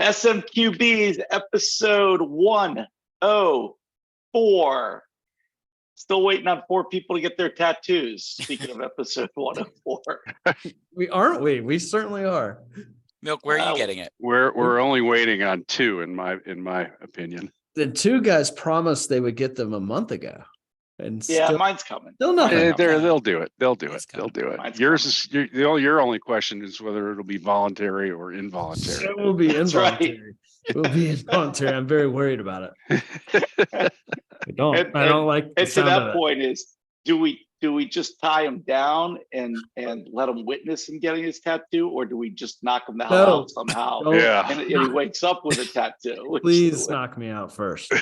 SMQBs episode 104. Still waiting on 4 people to get their tattoos. Speaking of episode 104. We certainly are. Milk, where are you getting it? We're only waiting on 2 in my opinion. The 2 guys promised they would get them a month ago. And mine's coming. Still nothing. They'll do it. They'll do It's it. They'll do it. Mine's Yours is your only question is whether it'll be voluntary or involuntary. It will be That's involuntary. right. It will be involuntary. I'm very worried about it. I don't like the And to sound of that it. point is, do we just tie him down and let him witness him getting his tattoo, or do we just knock him the hell No. out somehow? Don't- Yeah. And he wakes up with a tattoo. Please knock me out first.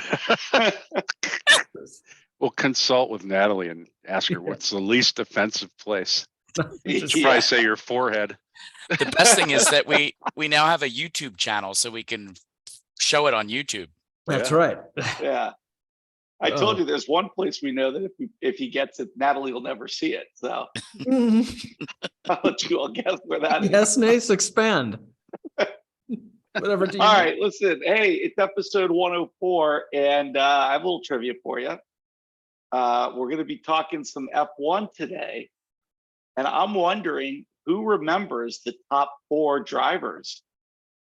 We'll consult with Natalie and ask her what's the least offensive place. Just Yeah. Probably say your forehead. The best thing is that we now have a YouTube channel, so we can show it on YouTube. That's right. Yeah. I told you there's one place we know that if he gets it, Natalie will never see it. So I'll let you all guess where that is. Yes, Nace, expand. Whatever. Do you All right, listen. Hey, it's episode 104, and I have a little trivia for you. We're going to be talking some F1 today, and I'm wondering who remembers the top 4 drivers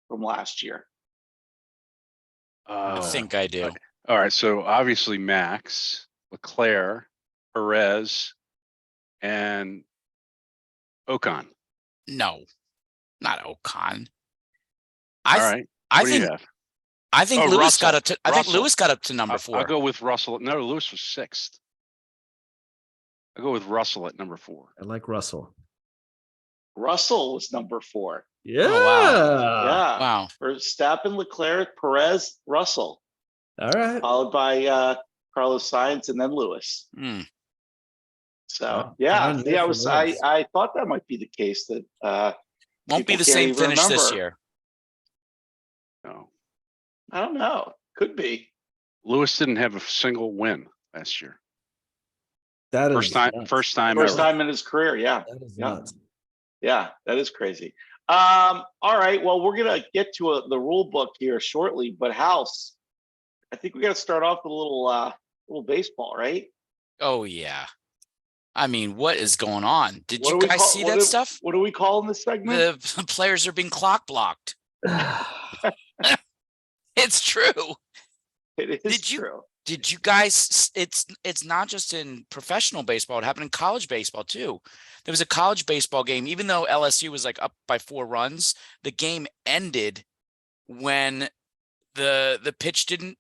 from last year. I think I do. All right, so obviously Max, Leclerc, Perez, and Ocon. No, not Ocon. All right, I what do you think have? I think Oh, Lewis Russell. got up to. I think Russell. Lewis got up to number 4. I'll go with Russell. No, Lewis was 6th. I'll go with Russell at number 4. I like Russell. Russell was number 4. Yeah. Yeah. Wow. Verstappen, Leclerc, Perez, Russell, All right. followed by Carlos Sainz and then Lewis. Hmm. So Fine I for Lewis. I thought that might be the case that Won't be People the same can't even finish this remember. year. No, I don't know. Could be. Lewis didn't have a single win last year. That is First time nuts. First ever. time in his career. Yeah. That is Yeah. nuts. Yeah, that is crazy. All right. Well, we're gonna get to the rule book here shortly, but House, I think we got to start off with a little baseball, right? Oh yeah. I mean, what is going on? Did What you do we guys call- see what that do- stuff? What do we call in this segment? The players are being clock blocked. It's true. It is Did you- true. Did you guys? It's not just in professional baseball. It happened in college baseball too. There was a college baseball game. Even though LSU was like up by 4 runs, the game ended when the pitch didn't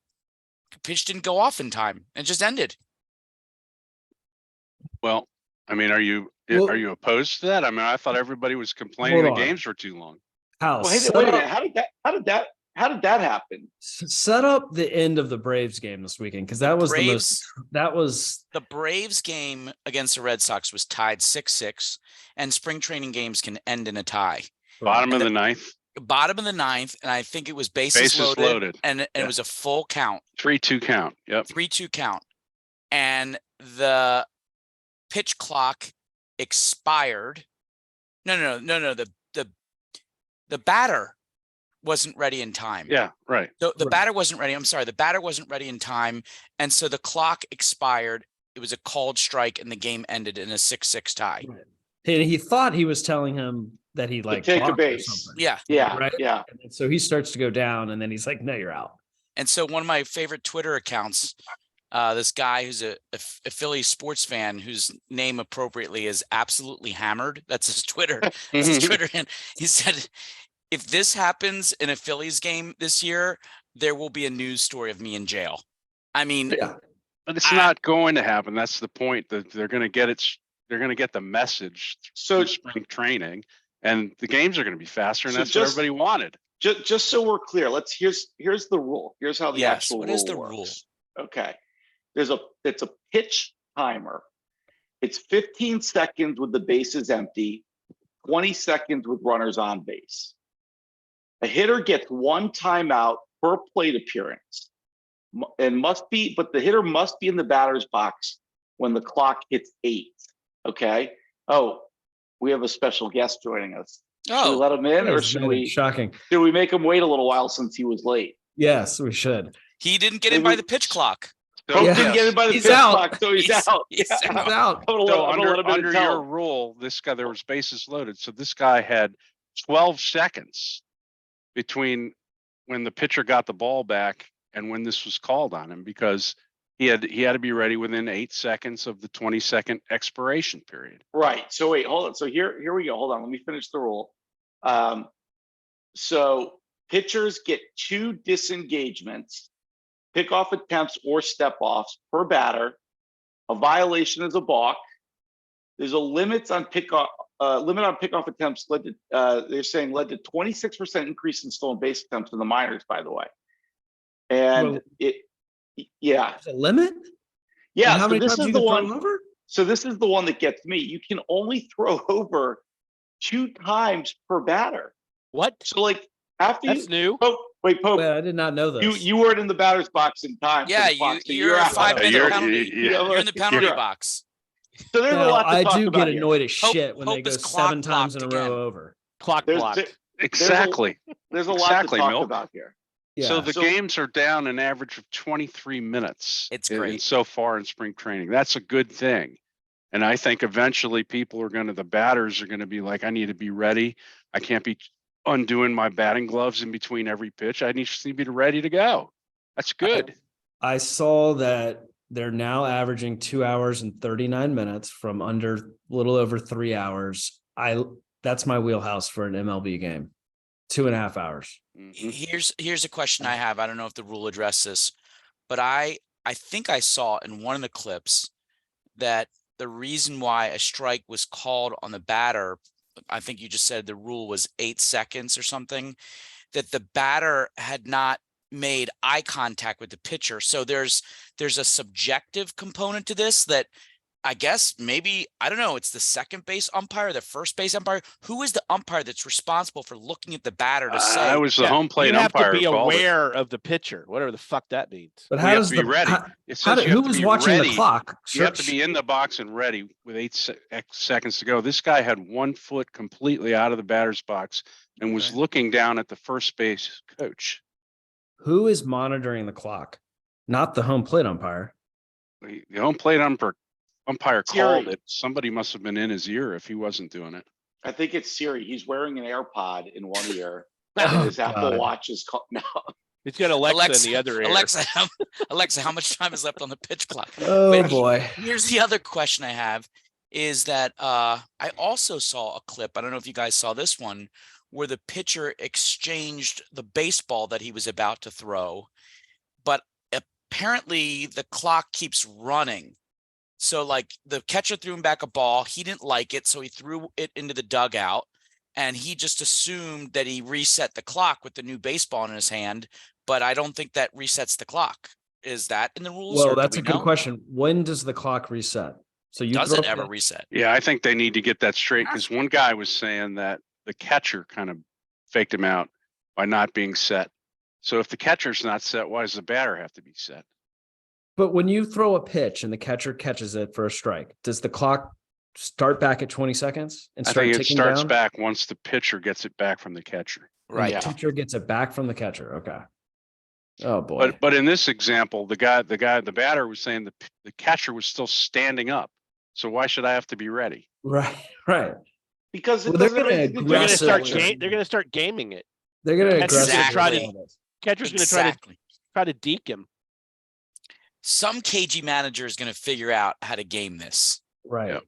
go off in time. It just ended. Well, I mean, are you Well- opposed to that? I mean, I thought everybody was complaining the Hold on. games were too long. House. Well, hey, wait a minute. How did that happen? Set up the end of the Braves game this weekend because that was the most. That was The Braves game against the Red Sox was tied 6-6, and spring training games can end in a tie. Bottom of And the ninth, Bottom of the 9th, and I think it was bases loaded, and it Yeah. was a full count. 3-2 count. Yep. 3-2 count, and the pitch clock expired. No. The batter wasn't ready in time. Yeah. Right. The Right. batter wasn't ready. I'm sorry. The batter wasn't ready in time, and so the clock expired. It was a called strike, and the game ended in a 6-6 tie. and he thought he was telling him that he like take a balked or base. something. Yeah. Yeah, Right. yeah. And then so he starts to go down, and then he's like, "No, you're out." And so one of my favorite Twitter accounts, this guy who's a Philly sports fan whose name appropriately is Absolutely Hammered. That's his Twitter. That's his Twitter. And he said, if this happens in a Phillies game this year, there will be a news story of me in jail. I mean, Yeah. But it's not going to happen. That's the point. That they're going to get it. They're going to get the message So through spring training, and the games are going to be faster, and So that's just- what everybody wanted. just so we're clear, here's the rule. Here's how the Yes, actual what rule is the works. rule? Okay. It's a pitch timer. It's 15 seconds with the bases empty, 20 seconds with runners on base. A hitter gets 1 timeout per plate appearance and but the hitter must be in the batter's box when the clock hits 8. Okay. Oh, we have a special guest joining us. Should we Oh, let him in, That or was should very we shocking? make him wait a little while since he was late? Yes, we should. he didn't get in by the pitch clock. So, Pope Yeah. didn't get in by the He's pitch out. clock, so he's out. He's Yeah. He's out. out. I'm So gonna let him in under and tell your him. rule, this guy, there was bases loaded. So this guy had 12 seconds between when the pitcher got the ball back and when this was called on him, because he had to be ready within 8 seconds of the 20-second expiration period. Right. So wait, hold on. So here we go. Hold on. Let me finish the rule. So pitchers get 2 disengagements, pickoff attempts or step offs per batter. A violation is a balk. There's a limit on pickoff attempts led to they're saying led to 26% increase in stolen base attempts in the minors, by the way. And Well, yeah. There's a limit? Yeah. And how So many this times is you the can one. throw over? So this is the one that gets me. You can only throw over 2 times per batter. What? So like after That's new. Pope, Wait, I did not know this. you weren't in the batter's box in time. for Yeah, the clock, so you're a out. 5-minute You're- penalty. yeah. You're in the penalty You're- box. So there's a Now, lot to I talk do about get here. annoyed as Pope- shit when they Pope go is clock 7 times in a blocked row again. over. Clock There's- blocked. Exactly. There's a lot Exactly, to talk Milk. about here. Yeah. So the So- games are down an average of 23 minutes. It's in great. so far in spring training. That's a good thing. And I think eventually the batters are going to be like, I need to be ready. I can't be undoing my batting gloves in between every pitch. I need to be ready to go. That's good. I saw that they're now averaging 2 hours and 39 minutes from under a little over 3 hours. That's my wheelhouse for an MLB game. 2.5 hours. Mhm. Here's a question I have. I don't know if the rule addressed this, but I think I saw in one of the clips that the reason why a strike was called on the batter, I think you just said the rule was 8 seconds or something, that the batter had not made eye contact with the pitcher. So there's a subjective component to this that I guess maybe, I don't know, it's the second base umpire, the first base umpire. Who is the umpire that's responsible for looking at the batter to say? I was the home plate You have umpire. to be called it. aware of the pitcher, whatever the fuck that means. But We how have does to be the ready. how- It how says do- you who have to was be watching ready. the clock? You have to be in the box and ready with 8 seconds to go. This guy had 1 foot completely out of the batter's box and was Okay. looking down at the first base coach. Who is monitoring the clock? Not the home plate umpire. The home plate umpire Siri. called it. Somebody must have been in his ear if he wasn't doing it. I think it's Siri. He's wearing an AirPod in one ear. Oh, And his Apple God. Watch is called now. He's got Alexa in the other ear. Alexa, how much time is left on the pitch clock? Oh But boy. Here's the other question I have is that I also saw a clip. I don't know if you guys saw this one where the pitcher exchanged the baseball that he was about to throw, but apparently the clock keeps running. So like the catcher threw him back a ball. He didn't like it, so he threw it into the dugout. And he just assumed that he reset the clock with the new baseball in his hand, but I don't think that resets the clock. Is that in the rules? Well, or do that's we a good know? question. When does the clock reset? So you Does throw it ever the- reset? Yeah, I think they need to get that straight because one guy was saying that the catcher kind of faked him out by not being set. So if the catcher's not set, why does the batter have to be set? But when you throw a pitch and the catcher catches it for a strike, does the clock start back at 20 seconds and I start think it ticking starts down? back once the pitcher gets it back from the catcher. And Right. The pitcher gets it back from the catcher. Okay. Oh boy. But in this example, the batter was saying the catcher was still standing up. So why should I have to be ready? Right. Right. Because it Well, they're doesn't gonna make- They're going to aggressive start. with- They're going to start gaming it. They're gonna Catcher's aggressively gonna try to- handle this. Catcher's going to Exactly. try to deke him. Some cagey manager is going to figure out how to game this. Right. Yep.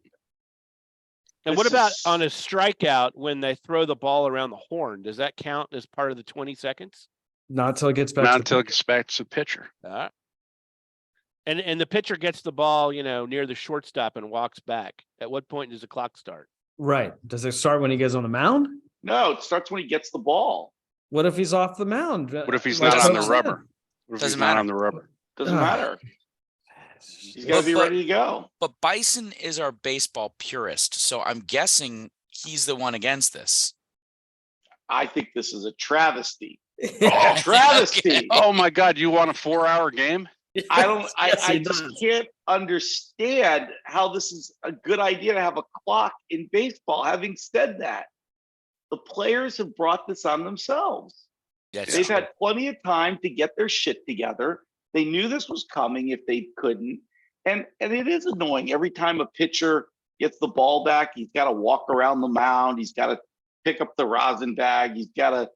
And This what about is- on a strikeout when they throw the ball around the horn? Does that count as part of the 20 seconds? Not until it gets back Not to until the it gets back to the pitcher. And the pitcher gets the ball, near the shortstop and walks back. At what point does the clock start? right. Does it start when he goes on the mound? No, it starts when he gets the ball. What if he's off the mound? What if he's Like not on Coach the said. rubber? What if he's Doesn't not matter. on the rubber? Doesn't Ah. matter. He's got to be But- ready to go. But Bison is our baseball purist, so I'm guessing he's the one against this. I think this is a travesty. Oh, Travesty. Okay. Oh my God, you want a 4-hour game? I don't. Yes, I he just does. can't understand how this is a good idea to have a clock in baseball. Having said that, the players have brought this on themselves. That's They've true. had plenty of time to get their shit together. They knew this was coming if they couldn't. And it is annoying every time a pitcher gets the ball back, he's got to walk around the mound, he's got to pick up the rosin bag, he's got to,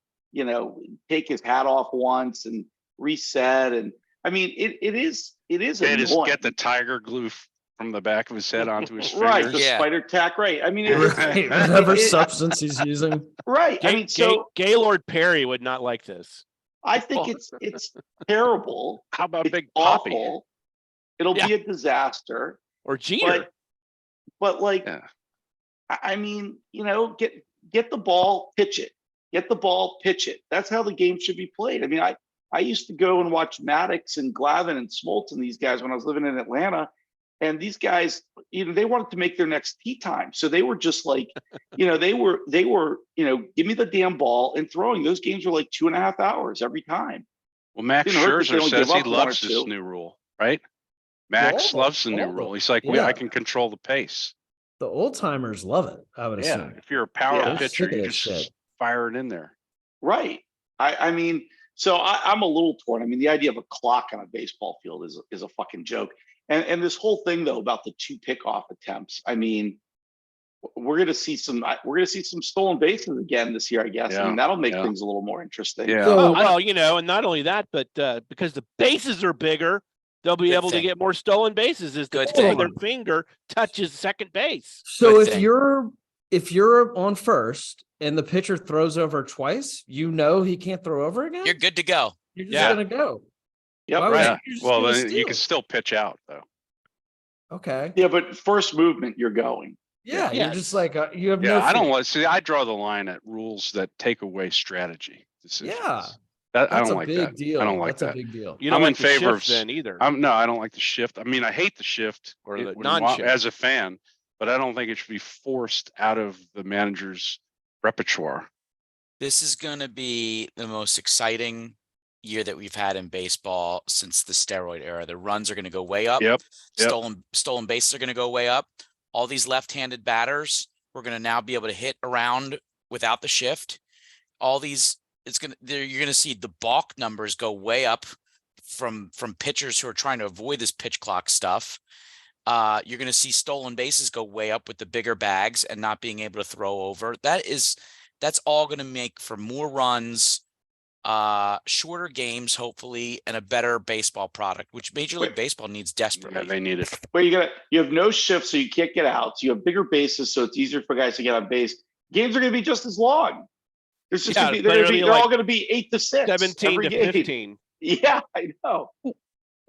take his hat off once and reset. And I mean, it is They annoying. just get the tiger glue from the back of his head onto his Right, fingers. the Yeah. spider tack, right. I mean, Right, whatever substance he's using. right. I mean, so Gaylord Perry would not like this. I think it's terrible. How about It's Big Poppy? awful. It'll be a disaster. Or Jeter. But like, Yeah. I mean, get the ball, pitch it. Get the ball, pitch it. That's how the game should be played. I mean, I used to go and watch Maddox and Glavine and Smoltz and these guys when I was living in Atlanta. And these guys, they wanted to make their next tee time. So they were just like, they were, give me the damn ball and throwing. Those games were like 2.5 hours every time. Well, Max Didn't hurt that they Scherzer don't says give he up one or loves this two. new rule, right? Max All loves the new all rule. the- He's like, yeah. I can control the pace. The old timers love it, I would Yeah. assume. If you're a power Yeah. pitcher, Sick of you this just shit. fire it in there. Right. I mean, so I'm a little torn. I mean, the idea of a clock on a baseball field is a fucking joke. And this whole thing though about the 2 pickoff attempts. I mean, we're gonna see some stolen bases again this year, I guess. I mean, that'll make things a little more interesting. Yeah. So- Oh, well, and not only that, but because the bases are bigger, they'll be Good able to thing. get more stolen bases as the Good tip of thing. their finger touches second base. So Good if thing. you're on first and the pitcher throws over twice, he can't throw over again. You're good to go. You're just Yeah. gonna go. Yep. Why would Right. you just Well, gonna then you steal? can still pitch out though. Okay. Yeah, but first movement, you're going. Yeah, Yeah. you're just like you have Yeah, no. I don't feet. want see. I draw the line at rules that take away strategy decisions. Yeah, I that's don't a like big that. deal. I don't like That's that. a big deal. You don't I'm like in the favor shift of then either. No, I don't like the shift. I mean, I hate the shift Or the when non-shift. as a fan, but I don't think it should be forced out of the manager's repertoire. This is going to be the most exciting year that we've had in baseball since the steroid era. The runs are going to go way up. Yep. Stolen bases are going to go way up. All these left-handed batters, we're going to now be able to hit around without the shift. All these, you're going to see the balk numbers go way up from pitchers who are trying to avoid this pitch clock stuff. You're going to see stolen bases go way up with the bigger bags and not being able to throw over. That's all going to make for more runs, shorter games, hopefully, and a better baseball product, which Major League Baseball needs desperately. Yeah, they need it. Well, you have no shift, so you can't get out. So you have bigger bases, so it's easier for guys to get on base. Games are going to be just as long. There's just Yeah, gonna be, but they're, it'll be they're like all going to be 8 to 6. 17 every to game. 15. Yeah, I know.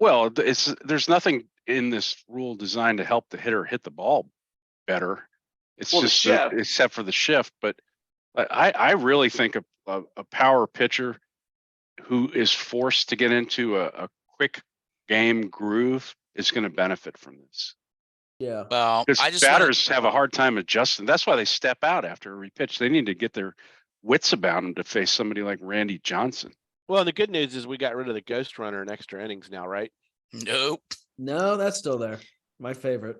Well, there's nothing in this rule designed to help the hitter hit the ball better. It's Well, the just shift. except for the shift. But I really think a power pitcher who is forced to get into a quick game groove is going to benefit from this. Yeah. Well, Because I just batters have a hard time adjusting. That's why they step out after a repitch. They need to get their wits about them to face somebody like Randy Johnson. Well, the good news is we got rid of the ghost runner in extra innings now, right? Nope. No, that's still there. My favorite.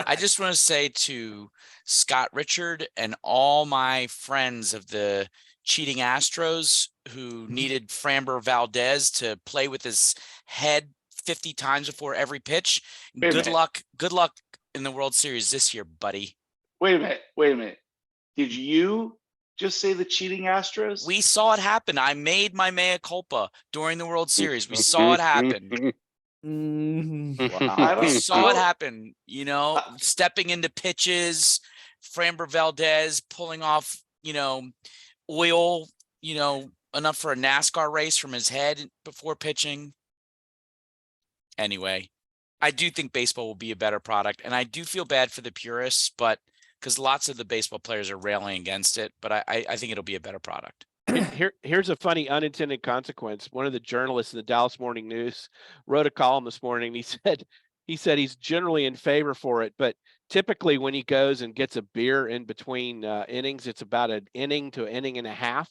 I just want to say to Scott Richard and all my friends of the cheating Astros who needed Framber Valdez to play with his head 50 times before every pitch. Wait a Good minute. luck. Good luck in the World Series this year, buddy. Wait a minute. Did you just say the cheating Astros? We saw it happen. I made my mea culpa during the World Series. We saw it happen. I We don't saw it know. happen, stepping into pitches, Framber Valdez pulling off, oil, enough for a NASCAR race from his head before pitching. Anyway, I do think baseball will be a better product, and I do feel bad for the purists, but because lots of the baseball players are railing against it, but I think it'll be a better product. Here's a funny unintended consequence. One of the journalists in the Dallas Morning News wrote a column this morning. He said he's generally in favor for it, but typically when he goes and gets a beer in between innings, it's about an inning to an inning and a half.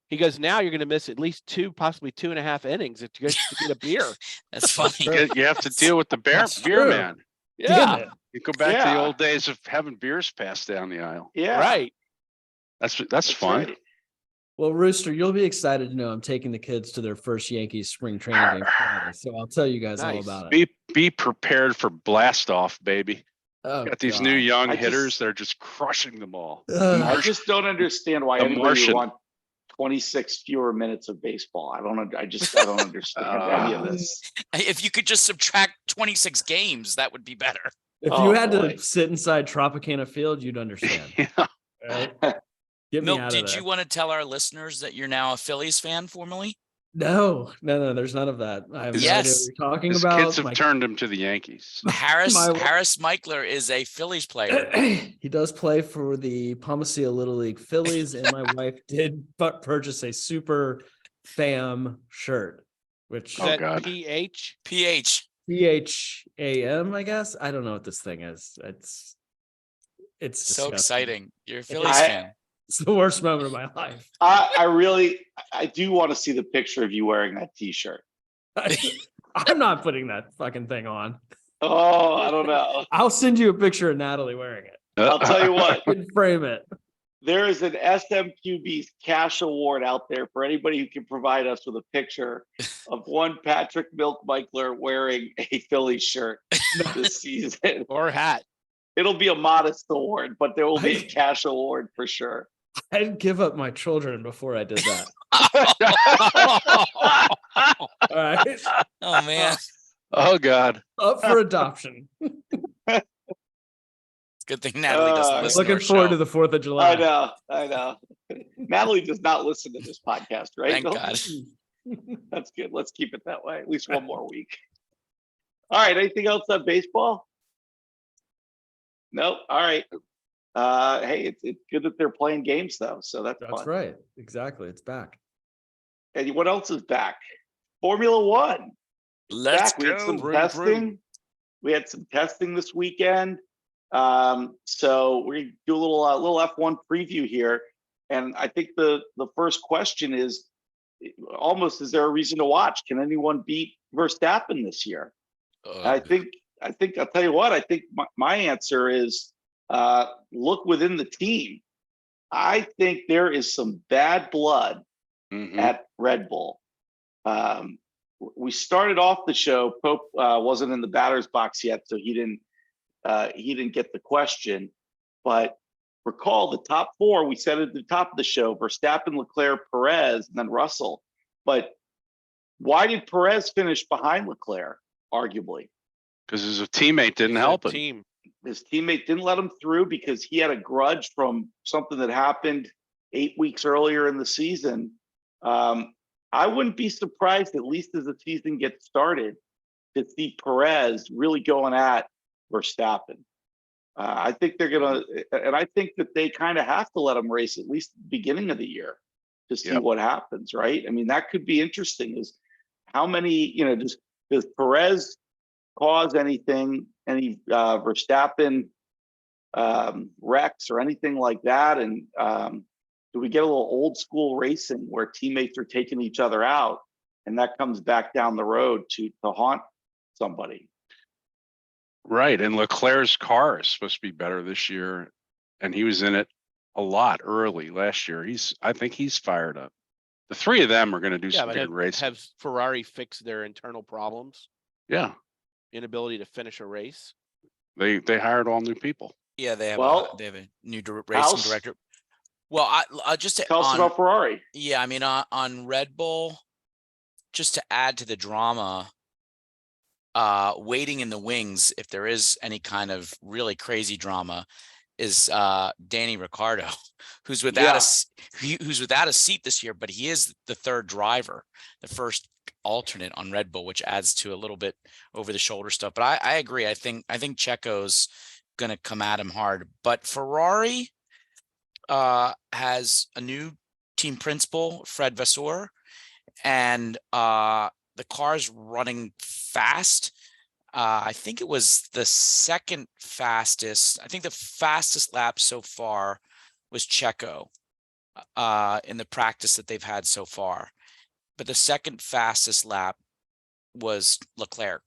He goes, now you're going to miss at least 2, possibly 2.5 innings if you get a beer. That's funny. You have to deal with the beer true. man. Damn it. You go back to the Yeah. old days of having beers passed down the aisle. Yeah. Right. That's fun. right. Well, Rooster, you'll be excited to know I'm taking the kids to their first Yankees spring training game Friday, so I'll tell you guys all Nice. about it. Be prepared for blast off, baby. Oh, Got these new God. young I hitters just- that are just crushing the ball. I just don't understand why The anybody Martian. would want 26 fewer minutes of baseball. I don't understand any of this. If you could just subtract 26 games, that would be better. If Oh, you had boy. to sit inside Tropicana Field, you'd understand. Yeah. Right? Get me Milk, out of did there. you want to tell our listeners that you're now a Phillies fan formally? No, there's none of that. I have no idea what Yes. you're talking His about. kids have turned him to the Yankees. Harris My- Harris Michler is a Phillies player. He does play for the Palmacia Little League Phillies, and my wife did purchase a super fam shirt, which Is Oh, that God. PH? PH. PHAM, I guess. I don't know what this thing is. It's So disgusting. exciting. You're a Phillies I- fan. It's the worst moment of my life. I do want to see the picture of you wearing that T-shirt. I'm not putting that fucking thing on. Oh, I don't know. I'll send you a picture of Natalie wearing it. I'll tell you what. You can frame it. There is an SMQB's cash award out there for anybody who can provide us with a picture of one Patrick Milk Michler wearing a Phillies shirt this season. Or hat. It'll be a modest award, but there will be a cash award for sure. I'd give up my children before I did that. All right. Oh man. Oh, God. Up for adoption. It's a good thing Natalie doesn't listen Looking to our forward show. to the 4th of July. I know. Natalie does not listen to this podcast, right? Thank No? God. That's good. Let's keep it that way. At least one more week. All right. Anything else on baseball? No. All right. Hey, it's good that they're playing games though, so that's That's fun. right. Exactly. It's back. And what else is back? Formula One. Let's Back. We had some go. testing. We had some testing this weekend. So we're gonna do a little F1 preview here. And I think the first question is almost, is there a reason to watch? Can anyone beat Verstappen this year? I think I'll tell you what, I think my answer is look within the team. I think there is some bad blood Mhm. at Red Bull. We started off the show. Pope wasn't in the batter's box yet, so he didn't get the question. But recall the top four, we said at the top of the show: Verstappen, Leclerc, Perez, and then Russell. But why did Perez finish behind Leclerc? Arguably, Because his teammate didn't It's a help him. Team. his teammate didn't let him through because he had a grudge from something that happened 8 weeks earlier in the season. I wouldn't be surprised, at least as the season gets started, to see Perez really going at Verstappen. I think they're gonna, and I think that they kind of have to let him race at least at the beginning of the year to see Yep. what happens, right? I mean, that could be interesting. Is how many, does Perez cause any Verstappen wrecks or anything like that? And do we get a little old school racing where teammates are taking each other out, and that comes back down the road to haunt somebody? Right. And Leclerc's car is supposed to be better this year. And he was in it a lot early last year. I think he's fired up. The three of them are going to do Yeah, some but good racing. have Ferrari fixed their internal problems? Yeah. Inability to finish a race? They hired all new people. Yeah, they have Well, a new racing House, director. Well, I just tell us about Ferrari. yeah, I mean on Red Bull, just to add to the drama, waiting in the wings, if there is any kind of really crazy drama, is Danny Ricciardo, who's without a seat this year, but he is the third driver, the first alternate on Red Bull, which adds to a little bit over the shoulder stuff. But I agree. I think Checo's gonna come at him hard. But Ferrari has a new team principal, Fred Vasseur, and the car's running fast. I think it was the second fastest. I think the fastest lap so far was Checo in the practice that they've had so far. But the second fastest lap was Leclerc.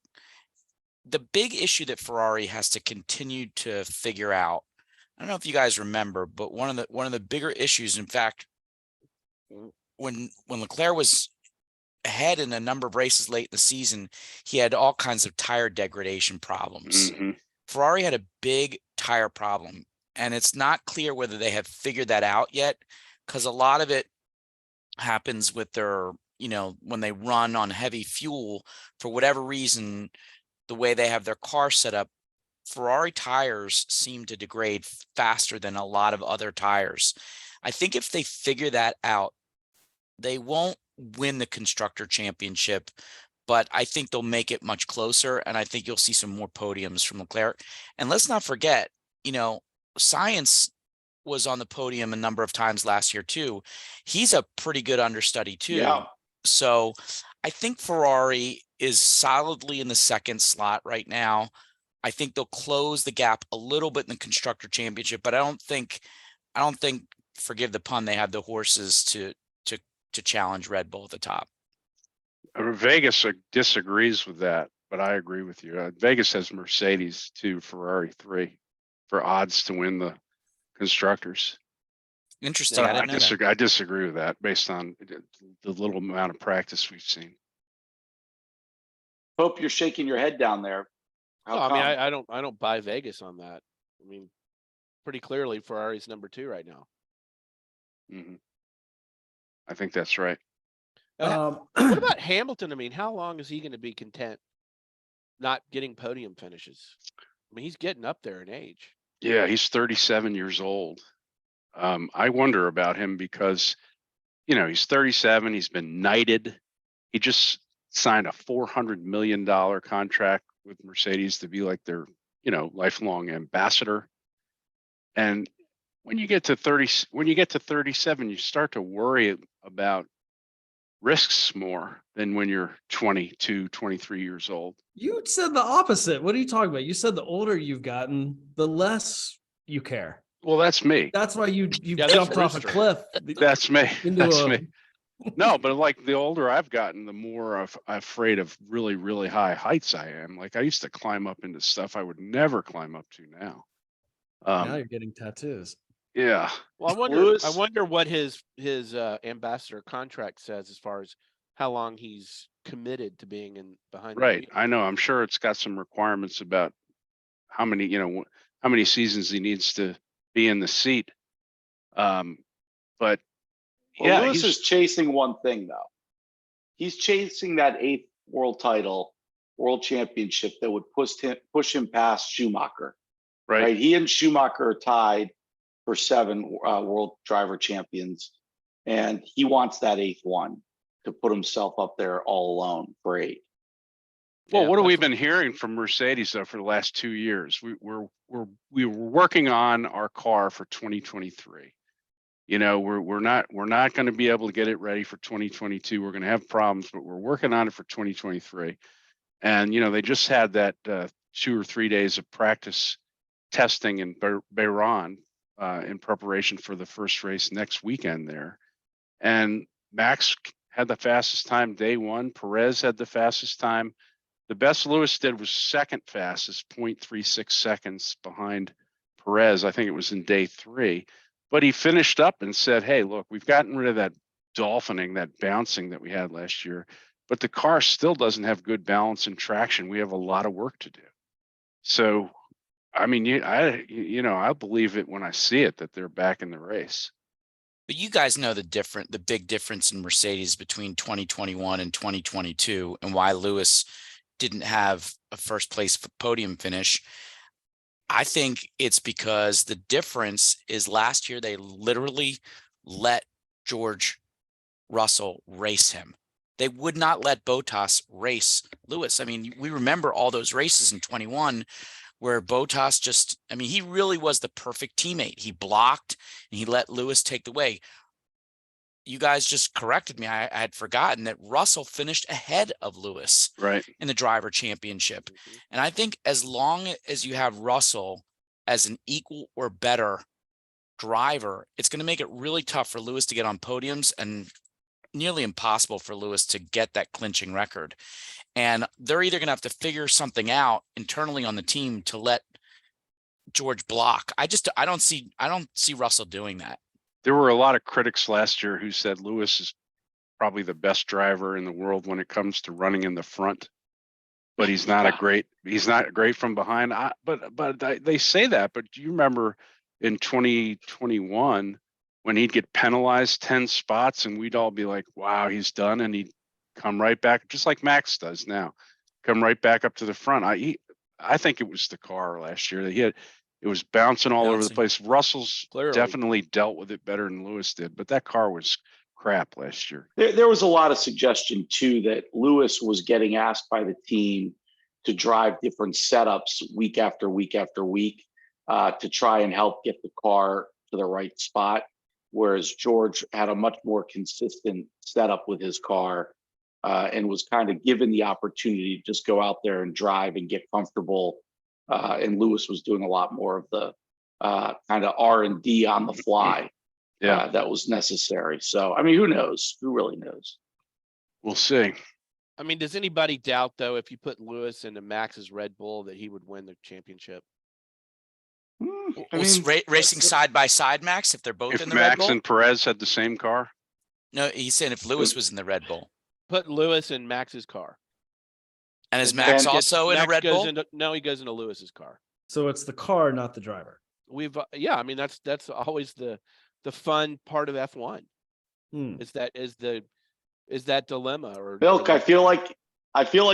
The big issue that Ferrari has to continue to figure out I don't know if you guys remember, but one of the bigger issues, in fact, when Leclerc was ahead in a number of races late in the season, he had all kinds of tire degradation problems. Mhm. Ferrari had a big tire problem, and it's not clear whether they have figured that out yet, because a lot of it happens with their, when they run on heavy fuel, for whatever reason, the way they have their car set up, Ferrari tires seem to degrade faster than a lot of other tires. I think if they figure that out, they won't win the constructor championship, but I think they'll make it much closer. And I think you'll see some more podiums from Leclerc. And let's not forget, Science was on the podium a number of times last year too. He's a pretty good understudy too. Yeah. So I think Ferrari is solidly in the second slot right now. I think they'll close the gap a little bit in the constructor championship, but I don't think, forgive the pun, they have the horses to challenge Red Bull at the top. Vegas disagrees with that, but I agree with you. Vegas has Mercedes 2, Ferrari 3 for odds to win the constructors. Interesting. I didn't know that. I disagree with that based on the little amount of practice we've seen. Hope you're shaking your head down there. No, I mean, I don't buy Vegas on that. I mean, pretty clearly Ferrari's number 2 right now. Mm-hmm. I think that's right. What about Hamilton? I mean, how long is he going to be content not getting podium finishes? I mean, he's getting up there in age. Yeah, he's 37 years old. I wonder about him because, he's 37. He's been knighted. He just signed a $400 million contract with Mercedes to be like their, lifelong ambassador. And when you get to 37, you start to worry about risks more than when you're 22, 23 years old. You said the opposite. What are you talking about? You said the older you've gotten, the less you care. Well, that's me. That's why you that's jumped off a Rooster. cliff. That's me. Into That's a- me. No, but like the older I've gotten, the more I'm afraid of really, really high heights I am. Like I used to climb up into stuff I would never climb up to now. Now you're getting tattoos. Yeah. Well, I wonder what his ambassador contract says as far as how long he's committed to being behind the Right. wheel. I know. I'm sure it's got some requirements about how many seasons he needs to be in the seat. But yeah, Lewis is chasing one thing though. He's chasing that 8th world championship that would push him past Schumacher. Right. He and Schumacher are tied for 7 world driver champions, and he wants that 8th one to put himself up there all alone for 8. Well, what have we been hearing from Mercedes though for the last 2 years? We were working on our car for 2023. We're not going to be able to get it ready for 2022. We're going to have problems, but we're working on it for 2023. And they just had that 2 or 3 days of practice testing in Bahrain in preparation for the first race next weekend there. And Max had the fastest time day 1. Perez had the fastest time. The best Lewis did was second fastest, 0.36 seconds behind Perez. I think it was in day 3. But he finished up and said, hey, look, we've gotten rid of that dolphining, that bouncing that we had last year, but the car still doesn't have good balance and traction. We have a lot of work to do. So, I mean, I believe it when I see it that they're back in the race. But you guys know the big difference in Mercedes between 2021 and 2022 and why Lewis didn't have a first place podium finish. I think it's because the difference is last year they literally let George Russell race him. They would not let Bottas race Lewis. I mean, we remember all those races in 21 where Bottas he really was the perfect teammate. He blocked and he let Lewis take the way. You guys just corrected me. I had forgotten that Russell finished ahead of Lewis in the driver championship. Mm-hmm. And I think as long as you have Russell as an equal or better driver, it's going to make it really tough for Lewis to get on podiums and nearly impossible for Lewis to get that clinching record. And they're either going to have to figure something out internally on the team to let George block. I don't see Russell doing that. There were a lot of critics last year who said Lewis is probably the best driver in the world when it comes to running in the front, but he's not great from behind. They say that, but do you remember in 2021 when he'd get penalized 10 spots and we'd all be like, wow, he's done. And he'd come right back, just like Max does now, come right back up to the front. I think it was the car last year that it was bouncing all over the place. Russell's Clearly. definitely dealt with it better than Lewis did, but that car was crap last year. There was a lot of suggestion too that Lewis was getting asked by the team to drive different setups week after week after week to try and help get the car to the right spot, whereas George had a much more consistent setup with his car and was kind of given the opportunity to just go out there and drive and get comfortable. And Lewis was doing a lot more of the kind of R&D on the fly. That was necessary. So, I mean, who knows? Who really knows? We'll see. I mean, does anybody doubt, though, if you put Lewis into Max's Red Bull, that he would win the championship? Racing side by side, Max, if they're both in the Red Max Bull? and Perez had the same car? No, he's saying if Lewis was in the Red Bull. Put Lewis in Max's car. And is Max also in a Red Bull? No, he goes into Lewis's car. So it's the car, not the driver. I mean, that's always the fun part of F1. Is that dilemma or Milk? I feel like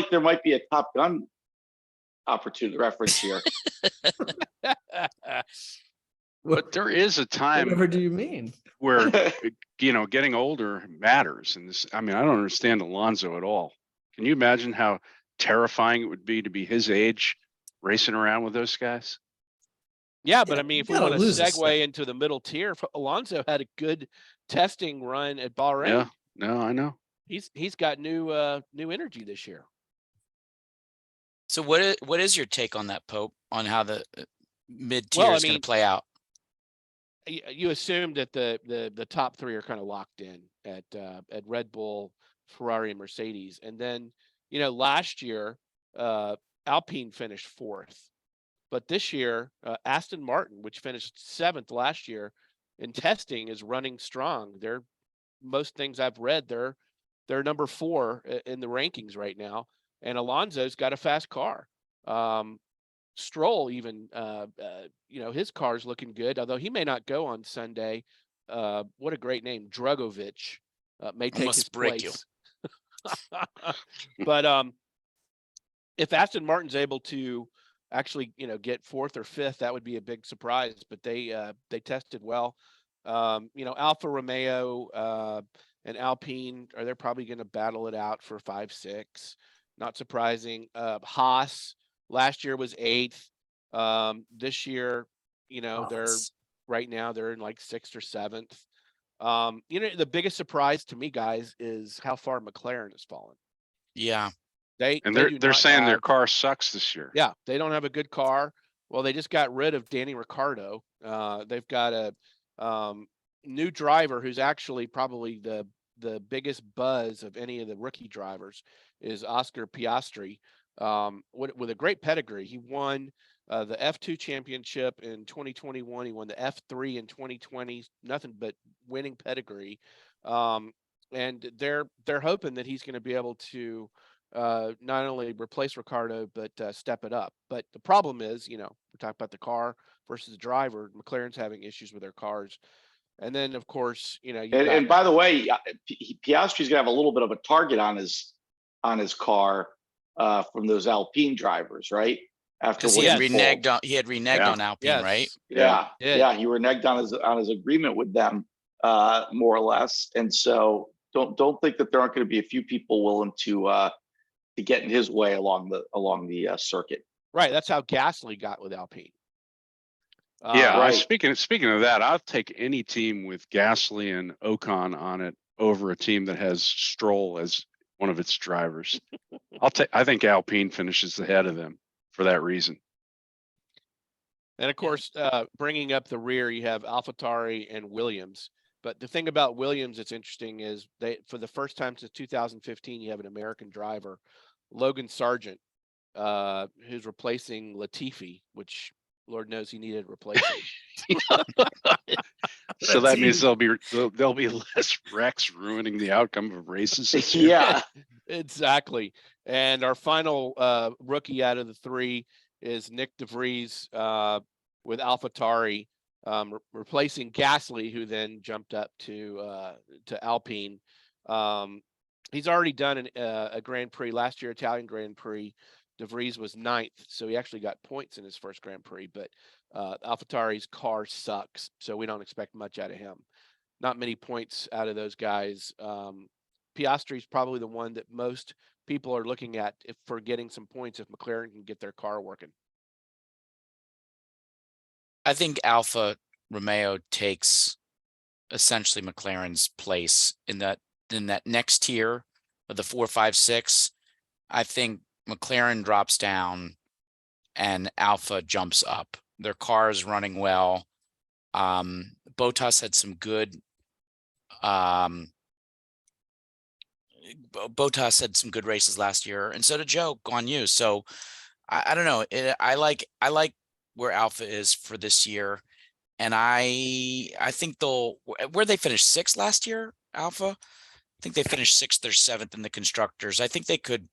there might be a Top Gun opportunity reference here. But there is a time. Whatever do you mean? Where getting older matters. And this, I mean, I don't understand Alonso at all. Can you imagine how terrifying it would be to be his age racing around with those guys? Yeah, but I mean, if we want to segue this into the middle tier, Alonso had a good testing run at Bahrain. Yeah, no, I know. He's got new energy this year. So what is your take on that, Pope, on how the mid tier is going to play out? You assume that the top three are kind of locked in at Red Bull, Ferrari, and Mercedes, and then last year Alpine finished fourth, but this year Aston Martin, which finished seventh last year in testing, is running strong. They're most things I've read, they're number 4 in the rankings right now, and Alonso's got a fast car. Stroll even, his car's looking good, although he may not go on Sunday. What a great name, Drugovich, may take his place. But if Aston Martin's able to actually, get 4th or 5th, that would be a big surprise. But they tested well. Alfa Romeo and Alpine they're probably going to battle it out for 5, 6. Not surprising. Haas last year was 8th. This year, they're right now they're in like 6th or 7th. The biggest surprise to me, guys, is how far McLaren has fallen. Yeah. They're saying their car sucks this year. Yeah, they don't have a good car. Well, they just got rid of Danny Ricciardo. They've got a new driver who's actually probably the biggest buzz of any of the rookie drivers is Oscar Piastri. With a great pedigree. He won the F2 championship in 2021. He won the F3 in 2020. Nothing but winning pedigree. And they're hoping that he's going to be able to not only replace Ricciardo, but step it up. But the problem is, we're talking about the car versus the driver. McLaren's having issues with their cars. And then, of course, and by the way, Piastri's gonna have a little bit of a target on his car from those Alpine drivers, right? After he had reneged on Alpine, right? Yeah, he reneged on his agreement with them, more or less. And so don't think that there aren't going to be a few people willing to get in his way along the circuit. Right, that's how Gasly got with Alpine. Right. Speaking of that, I'll take any team with Gasly and Ocon on it over a team that has Stroll as one of its drivers. I think Alpine finishes ahead of them for that reason. And of course, bringing up the rear, you have AlphaTauri and Williams. But the thing about Williams that's interesting is for the first time since 2015, you have an American driver, Logan Sargent, who's replacing Latifi, which Lord knows he needed replacing. So that means there'll be less wrecks ruining the outcome of races this year. Yeah. Exactly. And our final rookie out of the three is Nick DeVries with AlphaTauri, replacing Gasly, who then jumped up to Alpine. He's already done a Grand Prix last year, Italian Grand Prix. DeVries was 9th, so he actually got points in his first Grand Prix, but AlphaTauri's car sucks, so we don't expect much out of him. Not many points out of those guys. Piastri's probably the one that most people are looking at for getting some points if McLaren can get their car working. I think Alfa Romeo takes essentially McLaren's place in that next tier of the 4, 5, 6. I think McLaren drops down and Alpha jumps up. Their car is running well. Bottas had some good races last year, and so did Joe Guan Yu. So I don't know. I like where Alpha is for this year, and I think where they finished 6th last year. Alpha, I think they finished 6th or 7th in the constructors. I think they could.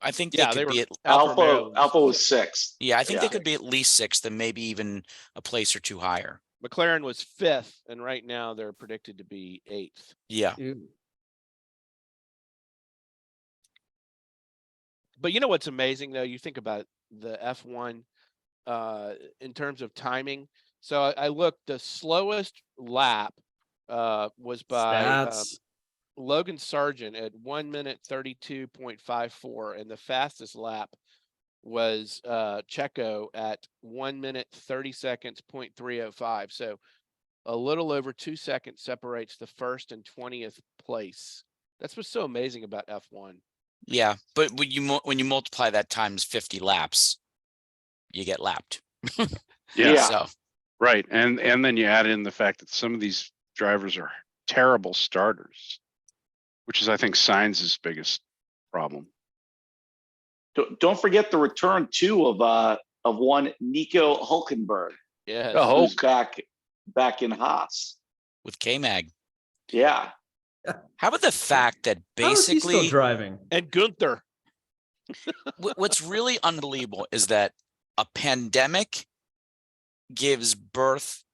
Alpha was 6th. Yeah, I think they could be at least 6th and maybe even a place or 2 higher. McLaren was 5th, and right now they're predicted to be 8th. Yeah. But you know what's amazing, though? You think about the F1 in terms of timing. So I looked, the slowest lap was by Logan Sargent at 1 minute 32.54, and the fastest lap was Checo at 1 minute 30 seconds 0.305. So a little over 2 seconds separates the first and 20th place. That's what's so amazing about F1. Yeah, but when you multiply that times 50 laps, you get lapped. Yeah. So Right, and then you add in the fact that some of these drivers are terrible starters, which is, I think, Sainz's biggest problem. Don't forget the return too of one Nico Hulkenberg. Yeah, Who's back in Haas with K-Mag. Yeah. How about the fact that How is he basically still driving? and Gunther. what's really unbelievable is that a pandemic gives birth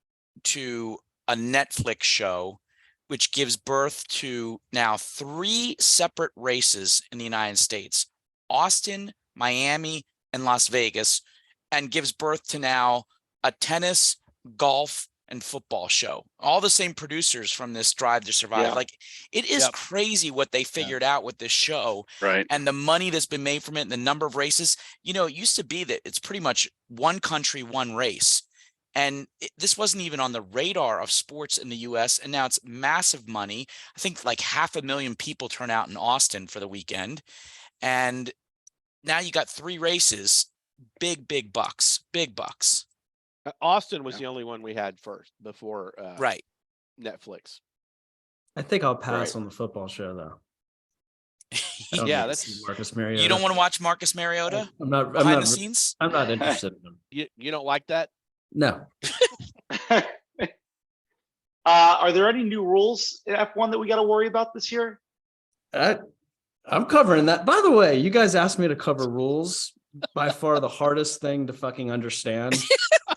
to a Netflix show, which gives birth to now 3 separate races in the United States: Austin, Miami, and Las Vegas, and gives birth to now a tennis, golf, and football show. All the same producers from this Drive to Survive. Yeah. Like, it is crazy what they figured out with this show, Right. and the money that's been made from it and the number of races. You know, it used to be that it's pretty much one country, one race. And this wasn't even on the radar of sports in the US. And now it's massive money. I think like 500,000 people turn out in Austin for the weekend. And now you got 3 races, big bucks. Austin was the only one we had first before Right. Netflix. I think I'll pass on the football show though. Yeah, that's Marcus Mariota. You don't want to watch Marcus Mariota I'm not behind the scenes? I'm not interested in him. You don't like that? No. Are there any new rules in F1 that we got to worry about this year? I'm covering that. By the way, you guys asked me to cover rules. By far the hardest thing to fucking understand.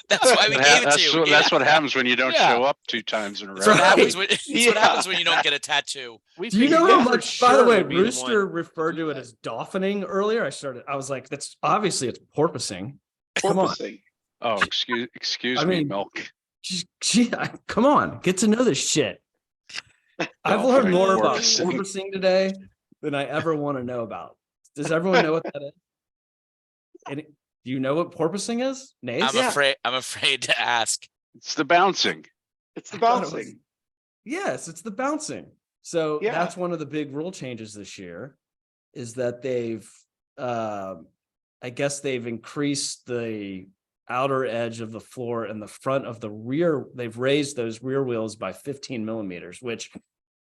That's why we gave it to you. That's what happens when you don't show up 2 times in a row. That's what happens what happens when you don't get a tattoo. Do you know how much, by the way, Rooster referred to it as dolphining earlier? I was like, that's obviously it's porpoising. Come on. Oh, excuse me, Milk. Come on, get to know this shit. I've learned more about porpoising today than I ever want to know about. Does everyone know what that is? Do you know what porpoising is? Nate? I'm afraid to ask. It's the bouncing. Yes, it's the bouncing. So that's one of the big rule changes this year, is that they've I guess they've increased the outer edge of the floor and the front of the rear. They've raised those rear wheels by 15 millimeters, which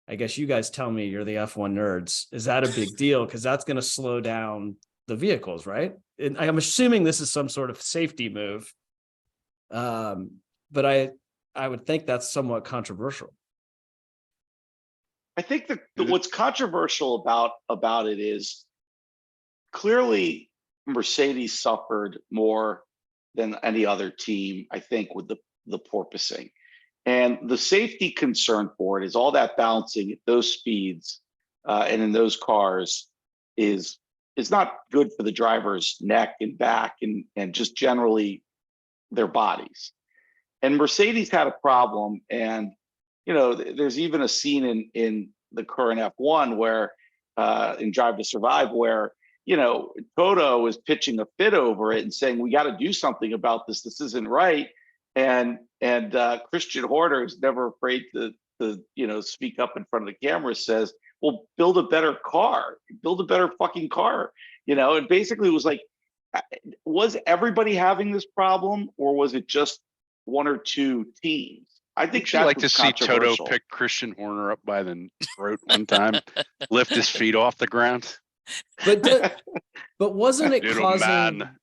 I guess you guys tell me, you're the F1 nerds. Is that a big deal? Because that's going to slow down the vehicles, right? And I'm assuming this is some sort of safety move. But I would think that's somewhat controversial. I think that what's controversial about it is clearly Mercedes suffered more than any other team, I think, with the porpoising. And the safety concern for it is all that bouncing at those speeds and in those cars is not good for the driver's neck and back and just generally their bodies. And Mercedes had a problem. And, you know, there's even a scene in the current F1 where in Drive to Survive where, you know, Toto is pitching a fit over it and saying, we got to do something about this. This isn't right. And Christian Horner is never afraid to you know, speak up in front of the camera, says, well, build a better car, build a better fucking car, you know. And basically it was like, was everybody having this problem or was it just one or two teams? I think I'd that like to was see Toto controversial. pick Christian Horner up by the throat one time, lift his feet off the ground. But wasn't it Little causing? man.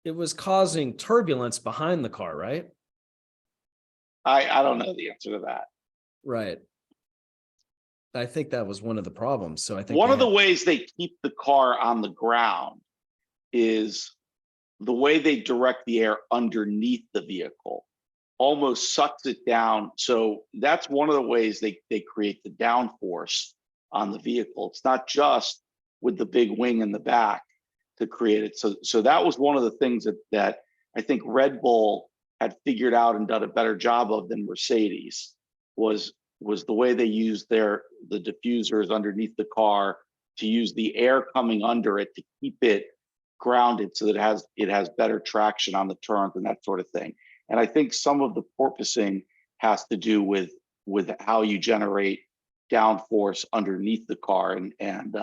It was causing turbulence behind the car, right? I don't know the answer to that. Right. I think that was one of the problems. So I think One of the ways they keep the car on the ground is the way they direct the air underneath the vehicle almost sucks it down. So that's one of the ways they create the downforce on the vehicle. It's not just with the big wing in the back to create it. So that was one of the things that I think Red Bull had figured out and done a better job of than Mercedes was the way they used the diffusers underneath the car to use the air coming under it to keep it grounded so that it has better traction on the turns and that sort of thing. And I think some of the porpoising has to do with how you generate downforce underneath the car. And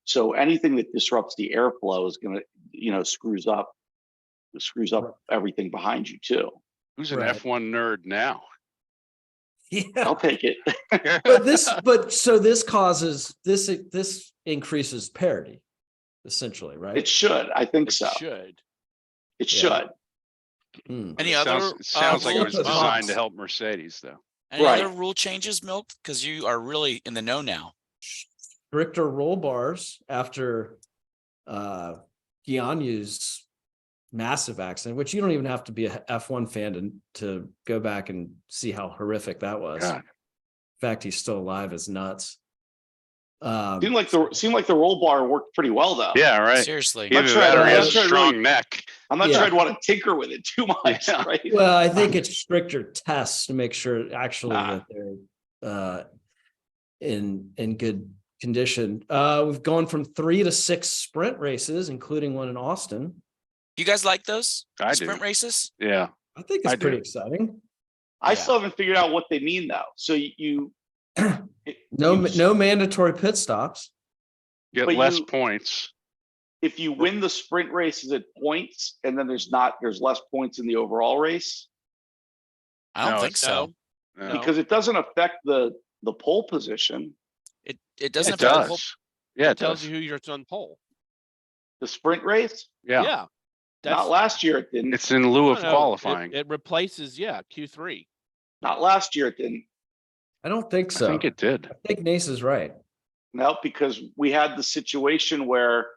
so anything that disrupts the airflow is going to, you know, screws up everything behind you too. Who's an Right. F1 nerd now? Yeah. I'll take it. So this increases parity, essentially, right? It should. I think It so. should. It Yeah. should. Hmm. Any It other sounds like it was rule- designed to help Mercedes, though. any Right. other rule changes, Milk? Because you are really in the know now. Stricter roll bars after Guanyu's massive accident, which you don't even have to be a F1 fan to go back and see how horrific that was. God. In fact, he's still alive as nuts. Seemed like the roll bar worked pretty well though. Yeah, right. Seriously. Not Either trying that or to- he has not a trying to strong really- neck. I'm not Yeah. trying to want to tinker with it too much. Yeah. Right? Well, I think it's stricter tests to make sure actually Nah. that they're in good condition. We've gone from 3 to 6 sprint races, including one in Austin. Do you guys like those I sprint do. races? Yeah. I think it's I do. pretty exciting. I Yeah. still haven't figured out what they mean though. So you No mandatory pit stops. Get But less you- points. if you win the sprint races at points and then there's less points in the overall race I don't No, think it's- so. No. because it doesn't affect the pole position. It doesn't It affect the whole. does. Yeah, It it tells does. you who you're on pole. The sprint race, Yeah. not last year it didn't. It's in lieu of no, qualifying. It replaces, Q3. Not last year it didn't. I don't think so. I think it did. I think Nace is right. No, because we had the situation where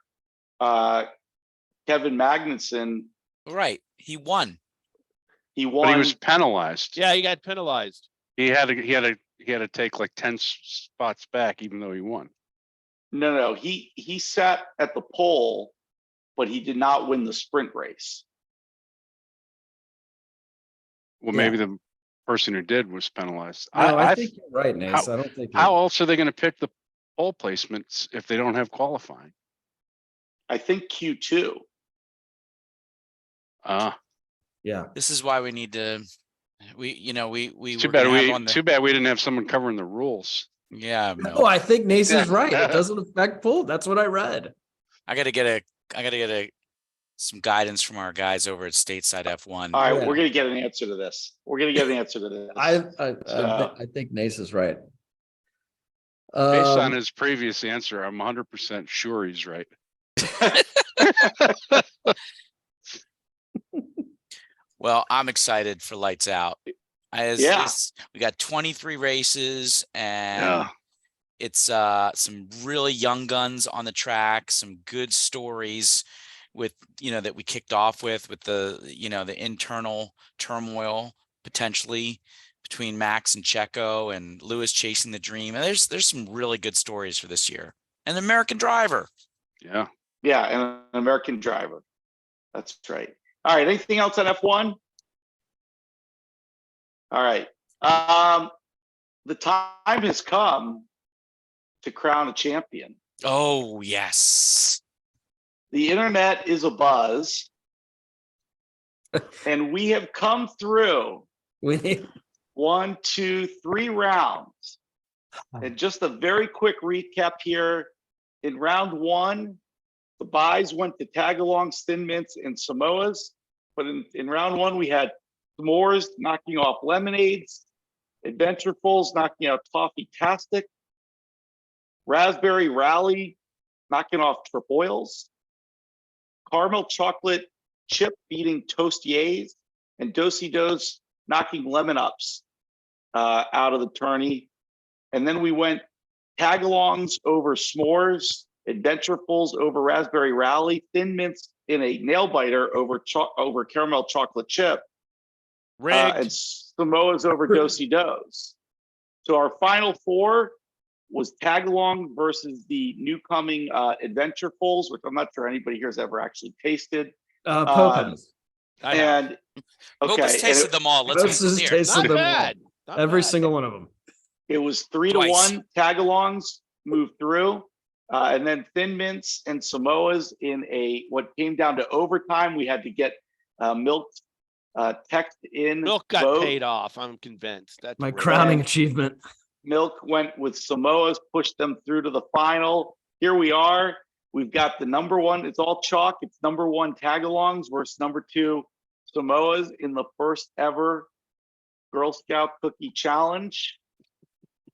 Kevin Magnussen Right. He won. he But won. he was penalized. Yeah, he got penalized. He had to take like 10 spots back, even though he won. No, he sat at the pole, but he did not win the sprint race. Well, Yeah. maybe the person who did was penalized. No, I I think you're right, Nace. I don't think how else are they going to pick the pole placements if they don't have qualifying? I think Q2. yeah. This is why we need to. We Too were bad gonna have on the. too bad we didn't have someone covering the rules. Yeah. No, Milk. I think Nace is Yeah. right. It doesn't affect pull. That's what I read. I gotta get some guidance from our guys over at Stateside F1. All right, Yeah. we're gonna get an answer to this. I think Nace is right. Based on Um, his previous answer, I'm 100% sure he's right. Well, I'm excited for Lights Out. Yeah. We got 23 races and Yeah. it's some really young guns on the track, some good stories with, that we kicked off with the, the internal turmoil potentially between Max and Checo and Lewis chasing the dream. And there's some really good stories for this year. And the American driver. Yeah. Yeah, and an American driver. That's right. All right. Anything else on F1? All right. The time has come to crown a champion. Oh, yes. The internet is abuzz. And we have come through We 1, 2, 3 rounds. And just a very quick recap here. In round 1, the buys went to Tagalongs, Thin Mints, and Samoas. But in round 1, we had S'mores knocking off Lemonades, Adventurefuls knocking out Toffee-tastic, Raspberry Rally knocking off Trefoils, Caramel Chocolate Chip beating Toastiers, and Do-si-dos knocking Lemon Ups out of the tourney. And then we went Tagalongs over S'mores, Adventurefuls over Raspberry Rally, Thin Mints in a nail biter over Caramel Chocolate Chip, Rigged. and Samoa's over Do-si-dos. So our final 4 was Tagalong versus the new coming Adventurefuls, which I'm not sure anybody here has ever actually tasted. Pope has. I have. And Hope okay, has tasted them all. Let's Pope's be has clear. tasted Not them all. bad. Not Every bad. single one of them. it was 3-1 Tagalongs moved through, and then Thin Mints and Samoas in what came down to overtime. We had to get Milk text in. Milk got vote. paid off. I'm convinced. That's My rigged. crowning achievement. Milk went with Samoas, pushed them through to the final. Here we are. We've got the number 1. It's all chalk. It's number 1 Tagalongs versus number 2 Samoas in the first ever Girl Scout Cookie Challenge.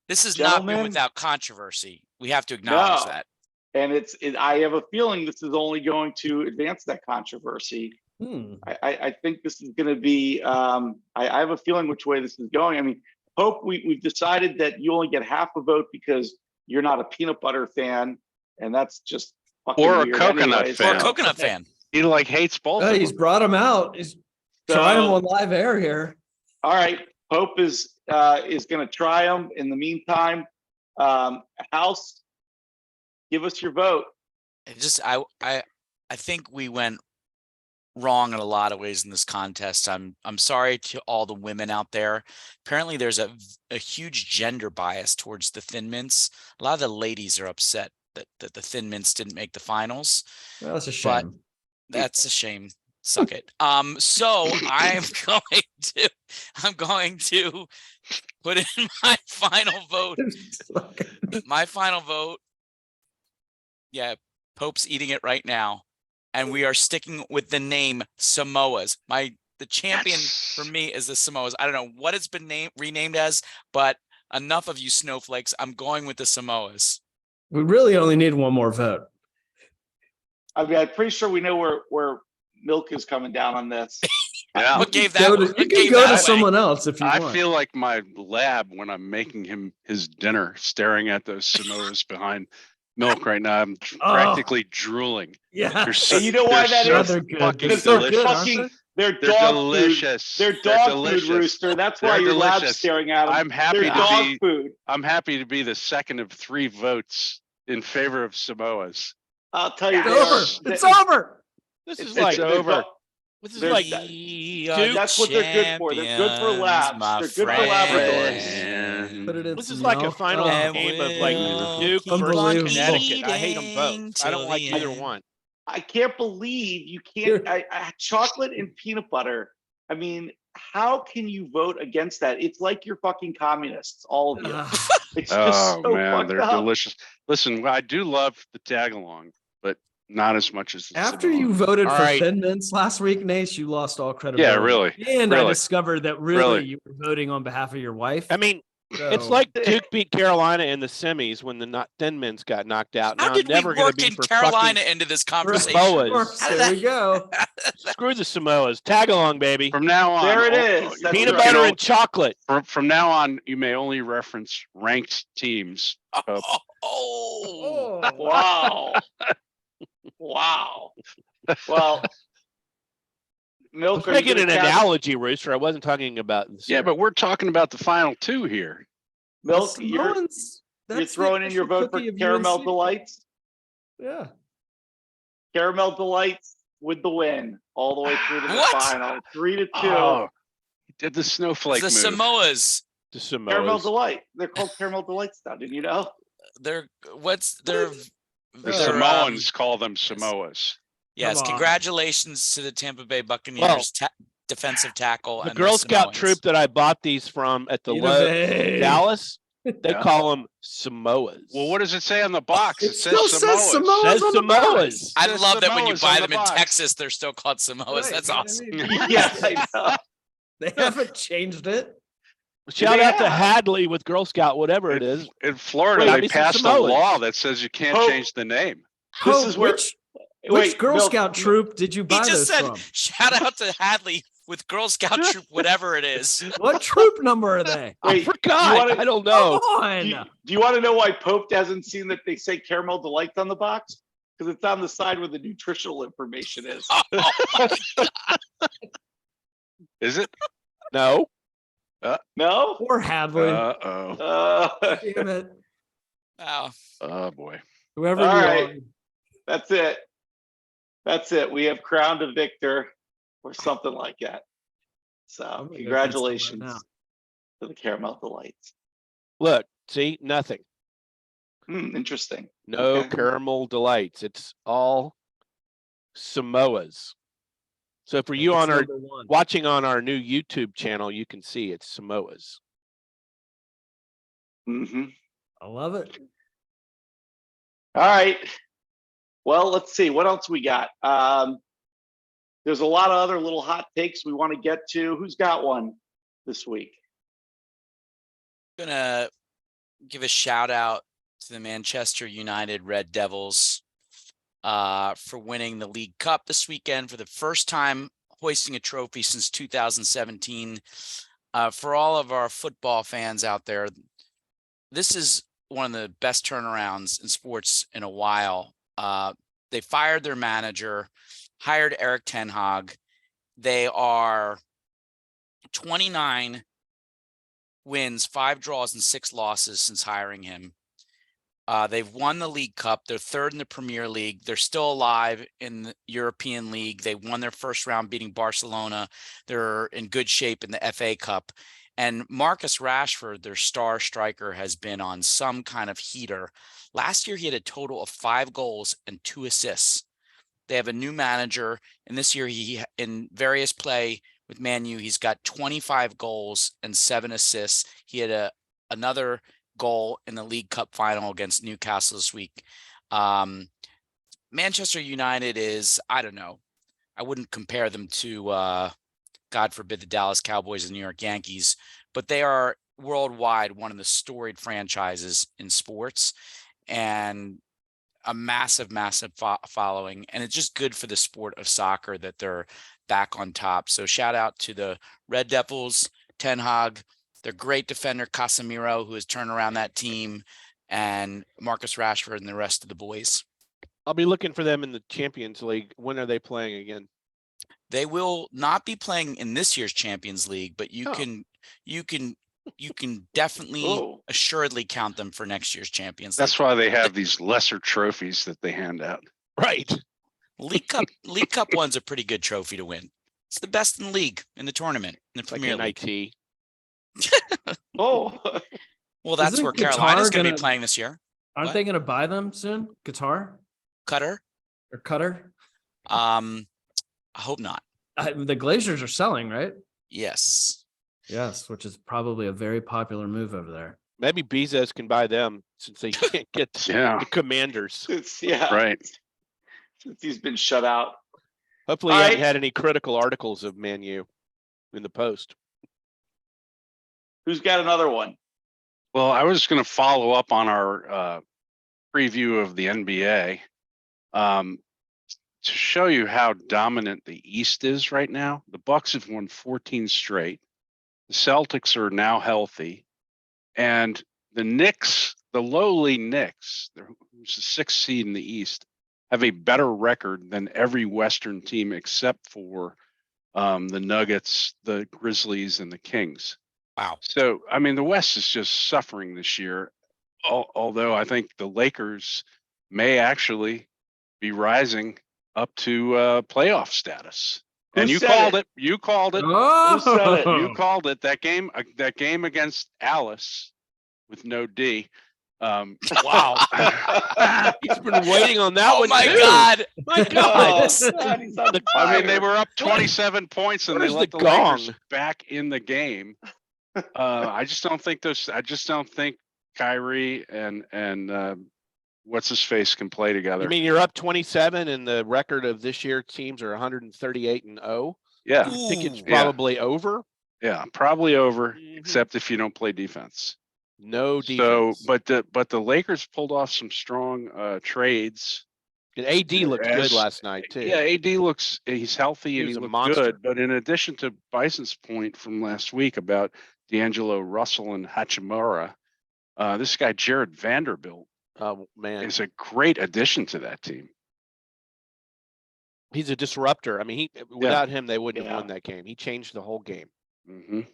This has not been Gentlemen. without controversy. We have to acknowledge No. that. And I have a feeling this is only going to advance that controversy. I think this is going to be, I have a feeling which way this is going. I mean, Hope, we've decided that you only get half a vote because you're not a peanut butter fan, and that's just fucking Or a weird coconut anyways. fan. Or a coconut fan. He hates both Oh, of he's them. brought him out. He's trying him on live air here. All right, Hope is going to try them. In the meantime, House, give us your vote. I think we went wrong in a lot of ways in this contest. I'm sorry to all the women out there. Apparently there's a huge gender bias towards the Thin Mints. A lot of the ladies are upset that the Thin Mints didn't make the finals. Well, that's a But shame. that's a shame. Suck it. So I'm going to put in my final vote. My final vote. Yeah, Pope's eating it right now. And we are sticking with the name Samoas. The champion for me is the Samoas. I don't know what it's been renamed as, but enough of you snowflakes. I'm going with the Samoas. We really only need one more vote. I mean, I'm pretty sure we know where Milk is coming down on this. Yeah. What gave that? You What can gave go that to away? someone else if you I want. feel like my lab when I'm making him his dinner, staring at those Samoas behind Milk right now. I'm practically drooling. Yeah. They're And you know why that so is? They're good. fucking Because They're they're good, delicious. aren't fucking, they? they're They're dog delicious. food. They're They're dog delicious. food, Rooster. That's why They're your lab's delicious. staring at them. I'm happy They're to dog be. food. I'm happy to be the second of 3 votes in favor of Samoas. I'll tell you, It's they over. are- It's over. This is it's like they're over. dog- this is There's like that- We are That's the what they're good for. They're good for labs. champions, my They're good for Labradors. friend. Put it in this is some like a milk. final Oh. game of like we'll Duke keep versus on Connecticut. I hate them eating both. I don't till like the either end. one. I can't believe you can't. Chocolate and peanut butter. I mean, how can you vote against that? It's like you're fucking communists, all of you. It's just Oh so man, fucked they're up. delicious. Listen, I do love the tag along, but not as much as the After Samoa. you voted All for right. Thin Mints last week, Nace, you lost all credibility. really. And I Really. discovered that really Really. you were voting on behalf of your wife. I mean, It's So, like Duke beat Carolina in the semis when the Thin Men's got knocked out. How Now I'm did we never going to work be in for Carolina fucking into this right, conversation? Samoas. of course, How did there we go. Screw the Samoas. Tag along, baby. From now on, There it oh, is. That's Peanut right. butter and chocolate. from now on, you may only reference ranked teams. Oh, Oh, Wow. Wow. Well, I was Milk, are you making gonna an count? analogy, Rooster. I wasn't talking about. Yeah, but we're talking about the final two here. Milk, the you're Samoans, you're that's the throwing in your official vote for cookie of Caramel UNC. Delights. Yeah. Caramel Delights with the win all the way through to the What? final. 3-2. Oh, he did the snowflake the move. Samoas. The Caramel Samoas. Delight. They're called Caramel Delights now. Did you know? They're they're The they're, Samoans call them Samoas. yes. Come on. Congratulations to the Tampa Bay Buccaneers defensive tackle The and Girl Scout Samoans. troop that I bought these from at the Either Low way. Dallas, they Yeah. call them Samoas. Well, what does it say on the box? It It still says says Samoas. Samoas. Says on the box. Samoas. I Says love that when you Samoas buy on them the in box. Texas, they're still called Samoas. Right, That's I awesome. mean, Yeah, I know. they haven't changed it. Shout They out to have. Hadley with Girl Scout, whatever it is. In Florida, Got they me some passed a Samoas. law that says you can't Hope- change the name. This Oh, is where. which Wait, Girl Milk, Scout troop did you He buy just those said, from? "Shout out to Hadley with Girl Scout troop, whatever it is." What troop number are they? I Wait, forgot. wanna- I don't Come know. on. Do you want to know why Pope hasn't seen that they say Caramel Delights on the box? Because it's on the side where the nutritional information is. Is it? No. No? Poor Hadley. Uh-oh. Damn it. Wow. Oh, boy. Whoever All you right. are. That's it. That's it. We have crowned a victor or something like that. So I'm gonna go get some congratulations right now. to the Caramel Delights. Look, see, nothing. Interesting. No Okay. caramel delights. It's all Samoas. So for you It's on our number one. watching on our new YouTube channel, you can see it's Samoas. Mm-hmm. I love it. All right. Well, let's see what else we got. There's a lot of other little hot takes we want to get to. Who's got one this week? Gonna give a shout out to the Manchester United Red Devils for winning the League Cup this weekend for the first time, hoisting a trophy since 2017. For all of our football fans out there, this is one of the best turnarounds in sports in a while. They fired their manager, hired Eric Ten Hag. They are 29 wins, 5 draws, and 6 losses since hiring him. They've won the League Cup. They're third in the Premier League. They're still alive in the European League. They won their first round beating Barcelona. They're in good shape in the FA Cup. And Marcus Rashford, their star striker, has been on some kind of heater. Last year, he had a total of 5 goals and 2 assists. They have a new manager, and this year, he in various play with Man U, he's got 25 goals and 7 assists. He had another goal in the League Cup final against Newcastle this week. Manchester United is, I don't know, I wouldn't compare them to, God forbid, the Dallas Cowboys and New York Yankees, but they are worldwide one of the storied franchises in sports and a massive, massive following. And it's just good for the sport of soccer that they're back on top. So shout out to the Red Devils, Ten Hag, their great defender Casemiro, who has turned around that team, and Marcus Rashford and the rest of the boys. I'll be looking for them in the Champions League. When are they playing again? They will not be playing in this year's Champions League, but you can definitely Oh. assuredly count them for next year's Champions League. That's why they have these lesser trophies that they hand out. Right. League Cup one's a pretty good trophy to win. It's the best in the league, in the tournament, in the It's like Premier League. NIT. Oh. Well, that's Isn't where Qatar Carolina's going to gonna- be playing this year. Aren't What? they going to buy them soon? Qatar Qatar? or Qatar? I hope not. The Glaciers are selling, right? Yes. Yes, which is probably a very popular move over there. Maybe Bezos can buy them since they can't get Yeah, the Commanders. Yeah. right. Since he's been shut out. Hopefully, All he hasn't right. had any critical articles of Man U in the Post. Who's got another one? Well, I was going to follow up on our preview of the NBA to show you how dominant the East is right now. The Bucks have won 14 straight. The Celtics are now healthy, and the Knicks, the lowly Knicks, who's the sixth seed in the East, have a better record than every Western team except for the Nuggets, the Grizzlies, and the Kings. Wow. So, I mean, the West is just suffering this year. Although I think the Lakers may actually be rising up to playoff status. And you called it. You called it. Who said it? You called it. That game against Alice with no D. Wow. He's been waiting on that Oh one. my too. God. My God. Oh, God, he's on I mean, they fire. were up 27 points and they Where's let the the Lakers gong? back in the game. I just don't think Kyrie and what's his face can play together. You mean you're up 27 and the record of this year teams are 138-0? Yeah, You think it's Ooh. probably over? yeah, probably over, Mhm. except if you don't play defense. No defense. So, but the Lakers pulled off some strong trades. And AD looked good As- last night too. Yeah, he's healthy He and was he a looked monster. good. But in addition to Bison's point from last week about D'Angelo Russell and Hachimura, this guy Jared Vanderbilt Oh man, is a great addition to that team. he's a disruptor. I mean, without him, they wouldn't have won that game. He changed the whole game. Mm-hmm. He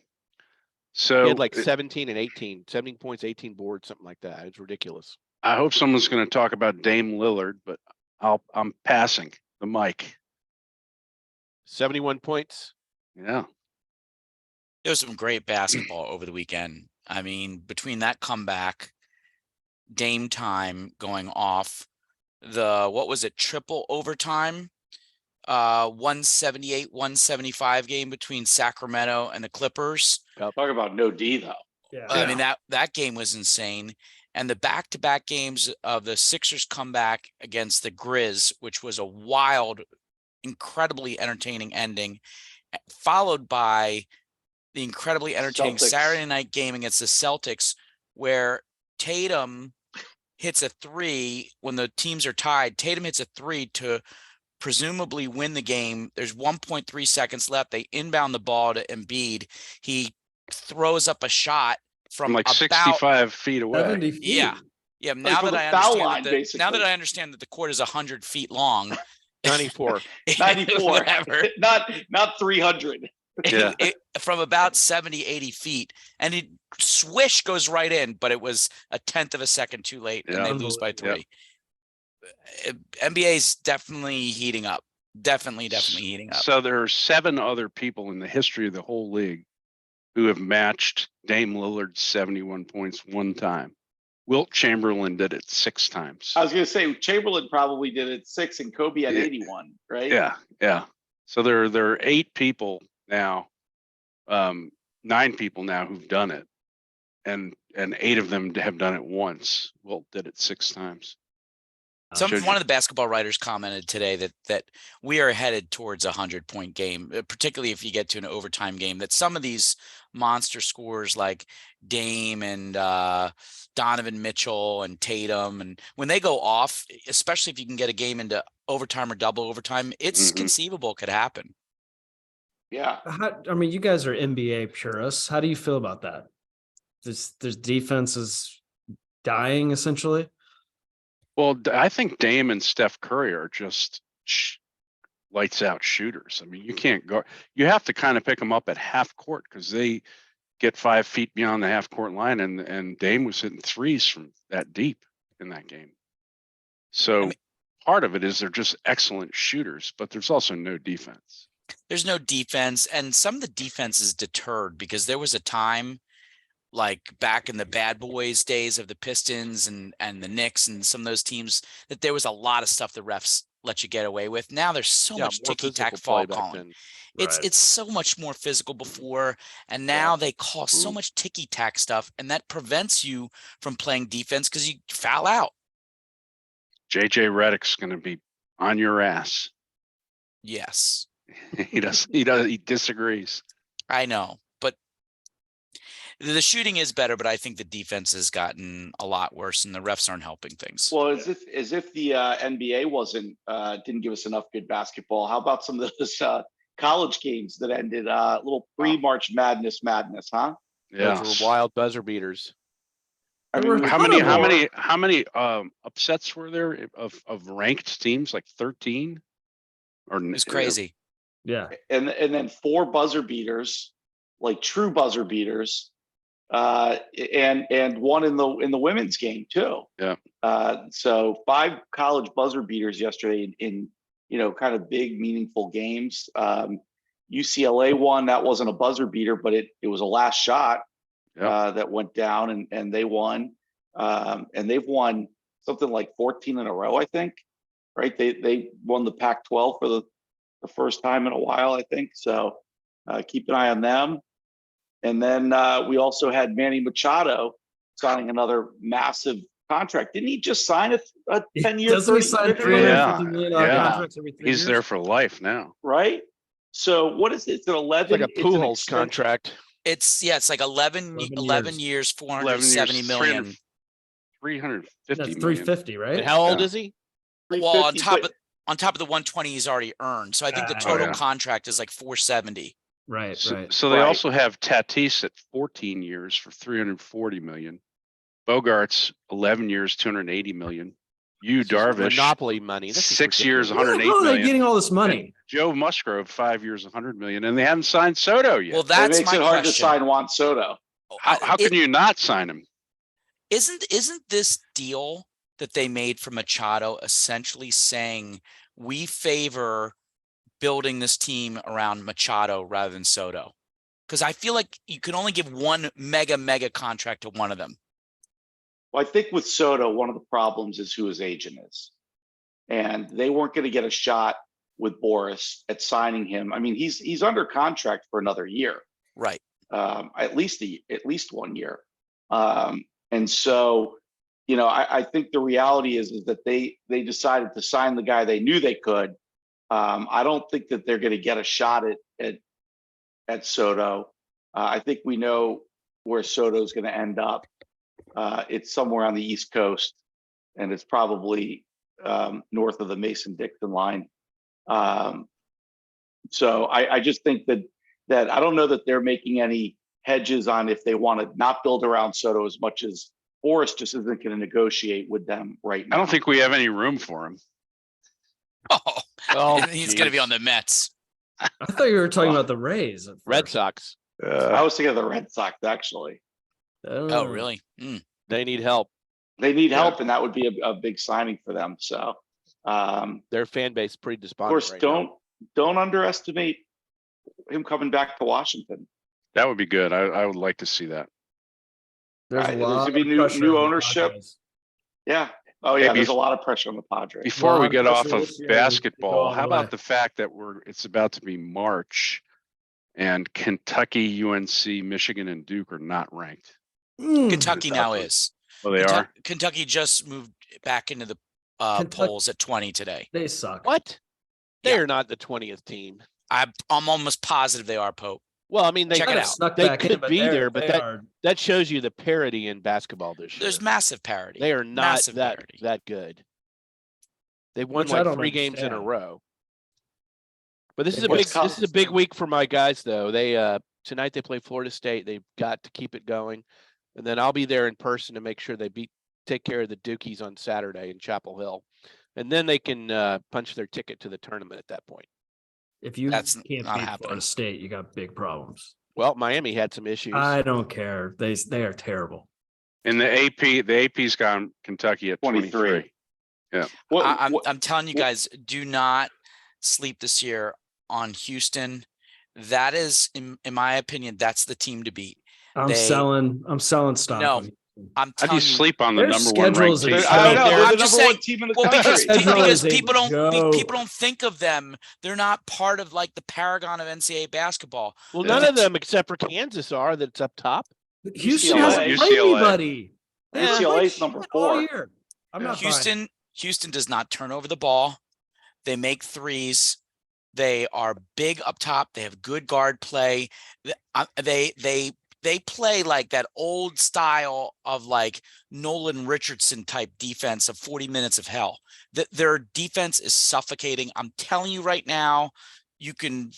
So had like 17 and 18, 17 points, 18 boards, something like that. It's ridiculous. I hope someone's going to talk about Dame Lillard, but I'm passing the mic. 71 points. Yeah. There was some great basketball over the weekend. I mean, between that comeback, Dame time going off, what was it, triple overtime, 178, 175 game between Sacramento and the Clippers. Talk about no D though. Yeah. I mean, that game was insane. And the back-to-back games of the Sixers comeback against the Grizz, which was a wild, incredibly entertaining ending, followed by the incredibly entertaining Celtics. Saturday night game against the Celtics, where Tatum hits a three when the teams are tied. Tatum hits a three to presumably win the game. There's 1.3 seconds left. They inbound the ball to Embiid. He throws up a shot from like about 65 feet away. 70 feet. Yeah. Now from that the I foul understand line, that basically. now that I understand that the court is 100 feet long, 94. 94. whatever. Not 300. Yeah. From about 70, 80 feet, and it swish goes right in, but it was a tenth of a second too late, and Yeah. they lose by Yeah. 3. NBA's definitely heating up. Definitely heating up. So there are 7 other people in the history of the whole league who have matched Dame Lillard's 71 points one time. Wilt Chamberlain did it 6 times. I was going to say Chamberlain probably did it 6 and Kobe had Yeah. 81, right? Yeah. So there are 8 people now, 9 people now who've done it, and 8 of them have done it once. Wilt did it 6 times. One of the basketball writers commented today that we are headed towards 100-point game, particularly if you get to an overtime game, that some of these monster scores like Dame and Donovan Mitchell and Tatum, and when they go off, especially if you can get a game into overtime or double overtime, it's conceivable it could happen. Yeah. I mean, you guys are NBA purists. How do you feel about that? This defense is dying essentially. Well, I think Dame and Steph Curry are just lights out shooters. I mean, you can't go. You have to kind of pick them up at half court because they get 5 feet beyond the half court line, and Dame was hitting threes from that deep in that game. So part of it is they're just excellent shooters, but there's also no defense. There's no defense, and some of the defense is deterred because there was a time, like back in the bad boys days of the Pistons and the Knicks and some of those teams, that there was a lot of stuff the refs let you get away with. Now there's so much ticky-tack fall calling. It's so much more physical before, and now they call so much ticky-tack stuff, and that prevents you from playing defense because you foul out. JJ Redick's going to be on your ass. Yes. He disagrees. I know, but The shooting is better, but I think the defense has gotten a lot worse, and the refs aren't helping things. Well, as if the NBA didn't give us enough good basketball. How about some of those college games that ended little pre-March madness, huh? Yeah. Those were wild buzzer beaters. I There were mean, a How ton many, of how them. many, how many upsets were there of ranked teams? Like 13? Or It's crazy. Yeah. and then 4 buzzer beaters, like true buzzer beaters, and one in the women's game too. Yeah. So 5 college buzzer beaters yesterday in kind of big meaningful games. UCLA won. That wasn't a buzzer beater, but it was a last shot that went down, and they won. And they've won something like 14 in a row, I think. Right? They won the Pac-12 for the first time in a while, I think. So keep an eye on them. And then we also had Manny Machado signing another massive contract. Didn't he just sign a 10-year? Doesn't he sign $350 million contracts every 3 years? He's there for life now. Right. So what is it? It's an 11. It's like a Pujols contract. It's like 11 years, 470 million. 350 That's million. 350, right? And how old Yeah. is he? Well, 350, on top of the 120 he's already earned. So I think the Ah, total yeah. contract is like 470. Right, So, right. so they Right. also have Tatis at 14 years for 340 million. Bogarts 11 years, 280 million. This is Darvish monopoly money. This is 6 years, ridiculous. Where the 108 hell are they million. getting all this And money? Joe Musgrove 5 years, 100 million, and they haven't signed Soto yet. Well, It that's makes my it hard question. to sign Juan Soto. how can you not sign him? Isn't this deal that they made for Machado essentially saying we favor building this team around Machado rather than Soto? Because I feel like you can only give one mega contract to one of them. Well, I think with Soto, one of the problems is who his agent is. And they weren't going to get a shot with Boris at signing him. I mean, he's under contract for another year. Right. At least 1 year. And so, I think the reality is that they decided to sign the guy they knew they could. I don't think that they're going to get a shot at Soto. I think we know where Soto's going to end up. It's somewhere on the East Coast, and it's probably north of the Mason-Dixon line. So I just think that I don't know that they're making any hedges on if they want to not build around Soto as much as Boris just isn't going to negotiate with them right now. I don't think we have any room for him. Oh, He's going to be on the Mets. I thought you were talking about the Rays. at Red first. Sox. I was thinking of the Red Sox, actually. Oh, really? Mm. They need help. They need help, and that would be a big signing for them. So, Their fan base is pretty of despondent course, right now. don't underestimate him coming back to Washington. That would be good. I would like to see that. There's a There's lot gonna be of new pressure on the ownership. Padres. Yeah. Oh yeah. Maybe There's a lot of pressure on the Padres. Before we Lot of get off pressure of this year, we go basketball, all how the about way. the fact that it's about to be March and Kentucky, UNC, Michigan, and Duke are not ranked? Kentucky now Kentucky. is. Oh, they are? Kentucky just moved back into the Kentucky- polls at 20 today. They suck. What? They Yeah. are not the 20th team. I'm almost positive they are, Pope. Well, I mean, they Check it Kind of out. snuck They back in, could but be they're- there, but they that- are- That shows you the parity in basketball this year. There's massive parity. They are not massive that parity. that good. They won Which I like don't 3 games in a understand. row. But this is What's a big week for my guys though. They tonight they play Florida State. They've got to keep it going. And then I'll be there in person to make sure they take care of the Dukies on Saturday in Chapel Hill. And then they can punch their ticket to the tournament at that point. If you That's can't not beat happening. Florida State, you got big problems. Well, Miami had some issues. I don't care. They are terrible. In the AP's gone Kentucky at 23. I'm telling you guys, do not sleep this year on Houston. That is, in my opinion, that's the team to beat. I'm selling stock. No, on- I'm How do telling you sleep on the Their number one schedule ranked is team? a I know, they're- they're I'm the just number one saying- team in the well, country. Schedule because is a people don't joke. think of them. They're not part of like the paragon of NCAA basketball. Well, none of them except for Kansas are that's up top. Houston UCLA. hasn't played UCLA. anybody. They haven't UCLA played is number shit all 4. year. I'm not buying it. Houston does not turn over the ball. They make threes. They are big up top. They have good guard play. They they play like that old style of like Nolan Richardson type defense of 40 minutes of hell. Their defense is suffocating. I'm telling you right now, you can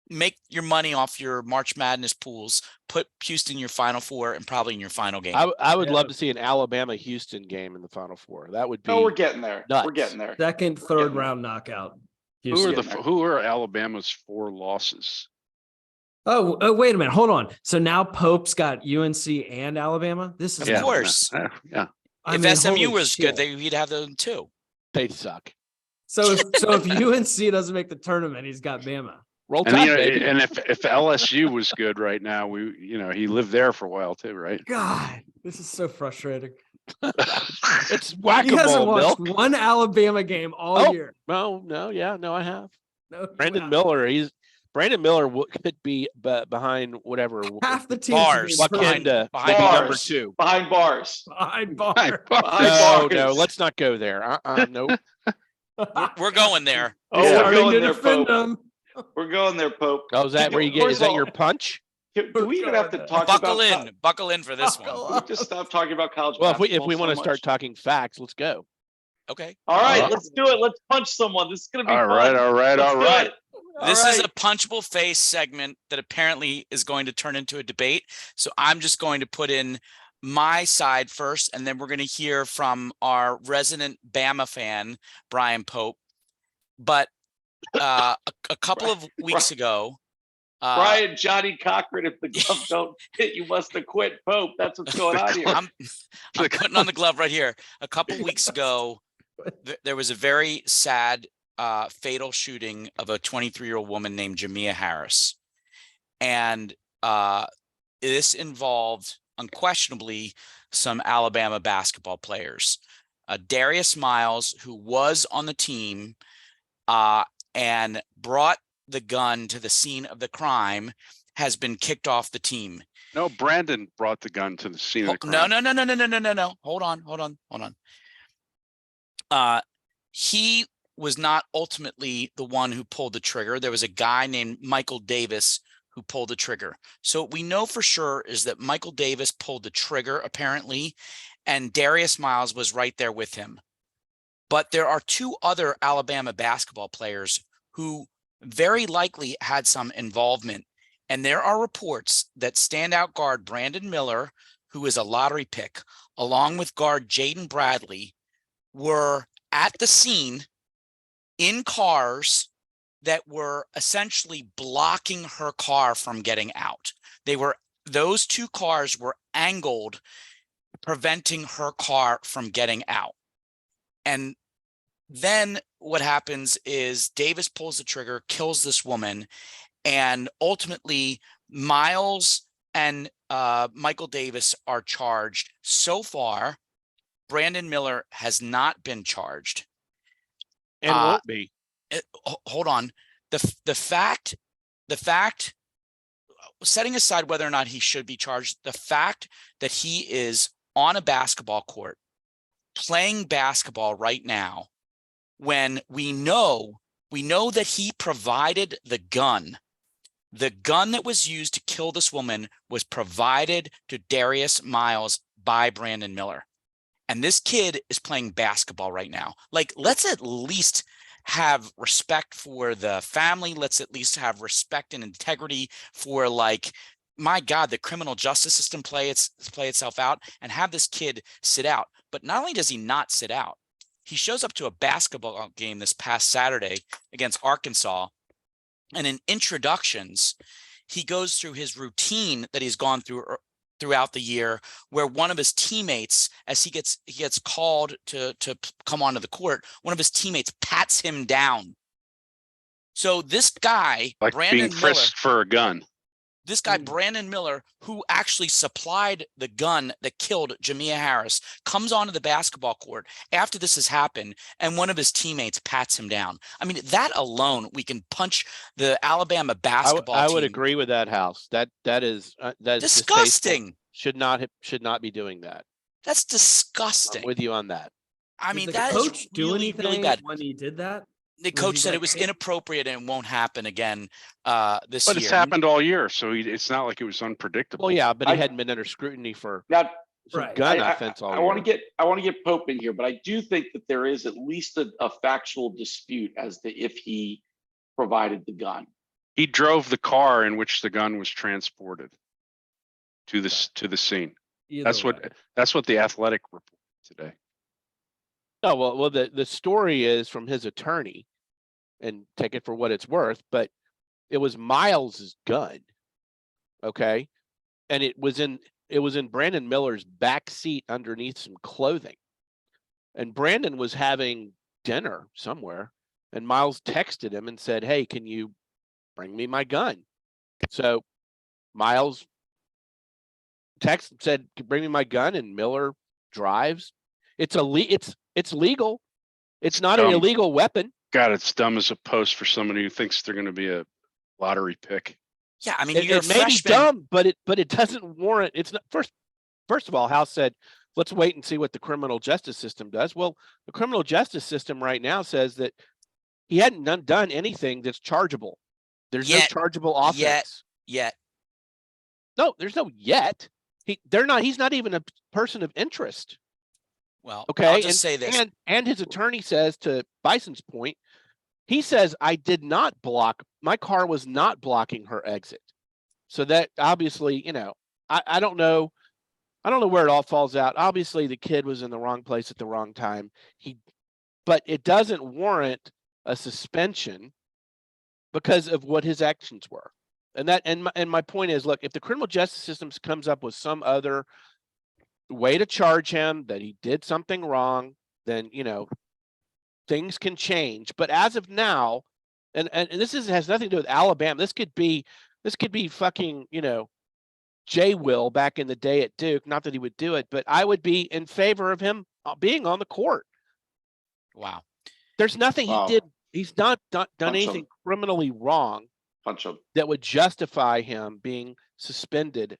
make your money off your March Madness pools, put Houston in your Final Four and probably in your final game. I would Yeah. love to see an Alabama-Houston game in the Final Four. That would be No, we're getting there. We're nuts. getting there. Second, We're third getting there. round knockout. Who are Houston. who are Alabama's 4 losses? Oh, wait a minute. Hold on. So now Pope's got UNC and Alabama. This is Of course. Yeah. If SMU was good, we'd have them too. They suck. So if UNC doesn't make the tournament, he's got Bama. Roll And, Tide, baby. and if LSU was good right now, he lived there for a while too, right? God, this is so frustrating. It's He hasn't whack-a-mole, watched Bill. one Alabama game all Oh. year. No, I have. No, Brandon wow. Miller, Brandon Miller could be behind whatever. Half the team Bars. Wakanda, maybe Behind number bars. 2. Behind bars. behind bar. Behind No, bars. let's not go there. Nope. We're going there. Oh, Yeah. we're Starting going to there, defend Pope. them. We're going there, Pope. Oh, is that where you get? First Is of that all, your punch? Do we even have to talk Buckle about? in. Buckle in for this Buckle one. Can we just stop talking about college Well, if basketball we want to so start much? talking facts, let's go. Okay. All right, Uh, let's do it. Let's punch someone. This is gonna be All fun. right, Let's do it. This All is a right. punchable face segment that apparently is going to turn into a debate. So I'm just going to put in my side first, and then we're going to hear from our resident Bama fan, Brian Pope. But a couple of weeks ago, Brian, Johnny Cochran, if the glove don't fit, you must have quit. Pope, that's what's going on here. I'm putting on the glove right here. A couple weeks ago, there was a very sad, fatal shooting of a 23-year-old woman named Jamia Harris. And this involved, unquestionably, some Alabama basketball players. Darius Miles, who was on the team and brought the gun to the scene of the crime, has been kicked off the team. No, Brandon brought the gun to the scene of the crime. No. Hold on. He was not ultimately the one who pulled the trigger. There was a guy named Michael Davis who pulled the trigger. So what we know for sure is that Michael Davis pulled the trigger, apparently, and Darius Miles was right there with him. But there are 2 other Alabama basketball players who very likely had some involvement. And there are reports that standout guard Brandon Miller, who is a lottery pick, along with guard Jaden Bradley, were at the scene in cars that were essentially blocking her car from getting out. Those 2 cars were angled, preventing her car from getting out. And then what happens is Davis pulls the trigger, kills this woman, and ultimately Miles and Michael Davis are charged. So far, Brandon Miller has not been charged. And won't be. Hold on. The fact, setting aside whether or not he should be charged, the fact that he is on a basketball court playing basketball right now, when we know that he provided the gun that was used to kill this woman was provided to Darius Miles by Brandon Miller. And this kid is playing basketball right now. Like, let's at least have respect for the family. Let's at least have respect and integrity for, like, my God, the criminal justice system play itself out, and have this kid sit out. But not only does he not sit out, he shows up to a basketball game this past Saturday against Arkansas, and in introductions, he goes through his routine that he's gone through throughout the year, where one of his teammates, as he gets called to come onto the court, one of his teammates pats him down. So this guy, Like Brandon being frisked for a gun. This guy, Brandon Miller, who actually supplied the gun that killed Jamia Harris, comes onto the basketball court after this has happened, and one of his teammates pats him down. I mean, that alone, we can punch the Alabama basketball I team. would agree with that, House. That is Disgusting. Distasteful. Should not be doing that. That's I'm disgusting. with you on that. I mean, Did the that coach is do really, anything really bad. when he did that? The coach said it was inappropriate and won't happen again this But year. it's happened all year, so it's not like it was unpredictable. Well, yeah, but he I- hadn't been under scrutiny for Now, some Right. gun offense all I year. want to get Pope in here, but I do think that there is at least a factual dispute as to if he provided the gun. He drove the car in which the gun was transported to the scene. That's what the Athletic reported today. No, well, the story is from his attorney, and take it for what it's worth, but it was Miles's gun, okay, and it was in Brandon Miller's back seat underneath some clothing, and Brandon was having dinner somewhere, and Miles texted him and said, "Hey, can you bring me my gun?" So Miles said, "Bring me my gun," and Miller drives. It's legal. It's not an dumb. illegal weapon. God, it's dumb as a post for somebody who thinks they're going to be a lottery pick. Yeah, I mean, It you're a may be freshman. dumb, but it doesn't warrant. It's not first of all, House said, let's wait and see what the criminal justice system does. Well, the criminal justice system right now says that he hadn't done anything that's chargeable. There's no Yet. chargeable offense. Yet. No, there's no yet. He's not even a person of interest. Well, Okay. I'll just say this. And his attorney says, to Bison's point, he says, I did not block, my car was not blocking her exit. So that obviously, I don't know where it all falls out. Obviously the kid was in the wrong place at the wrong time. But it doesn't warrant a suspension because of what his actions were. And my point is, look, if the criminal justice system comes up with some other way to charge him that he did something wrong, then things can change. But as of now, and this has nothing to do with Alabama. This could be fucking Jay Will back in the day at Duke. Not that he would do it, but I would be in favor of him being on the court. Wow. There's nothing Wow. he did. He's not done Punch anything him. criminally wrong Punch him. that would justify him being suspended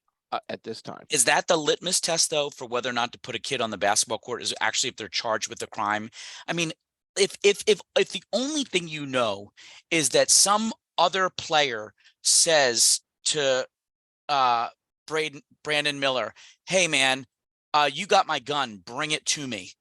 at this time. Is that the litmus test, though, for whether or not to put a kid on the basketball court? Is actually if they're charged with a crime? I mean, if the only thing is that some other player says to Brandon Miller, "Hey man, you got my gun, bring it to me."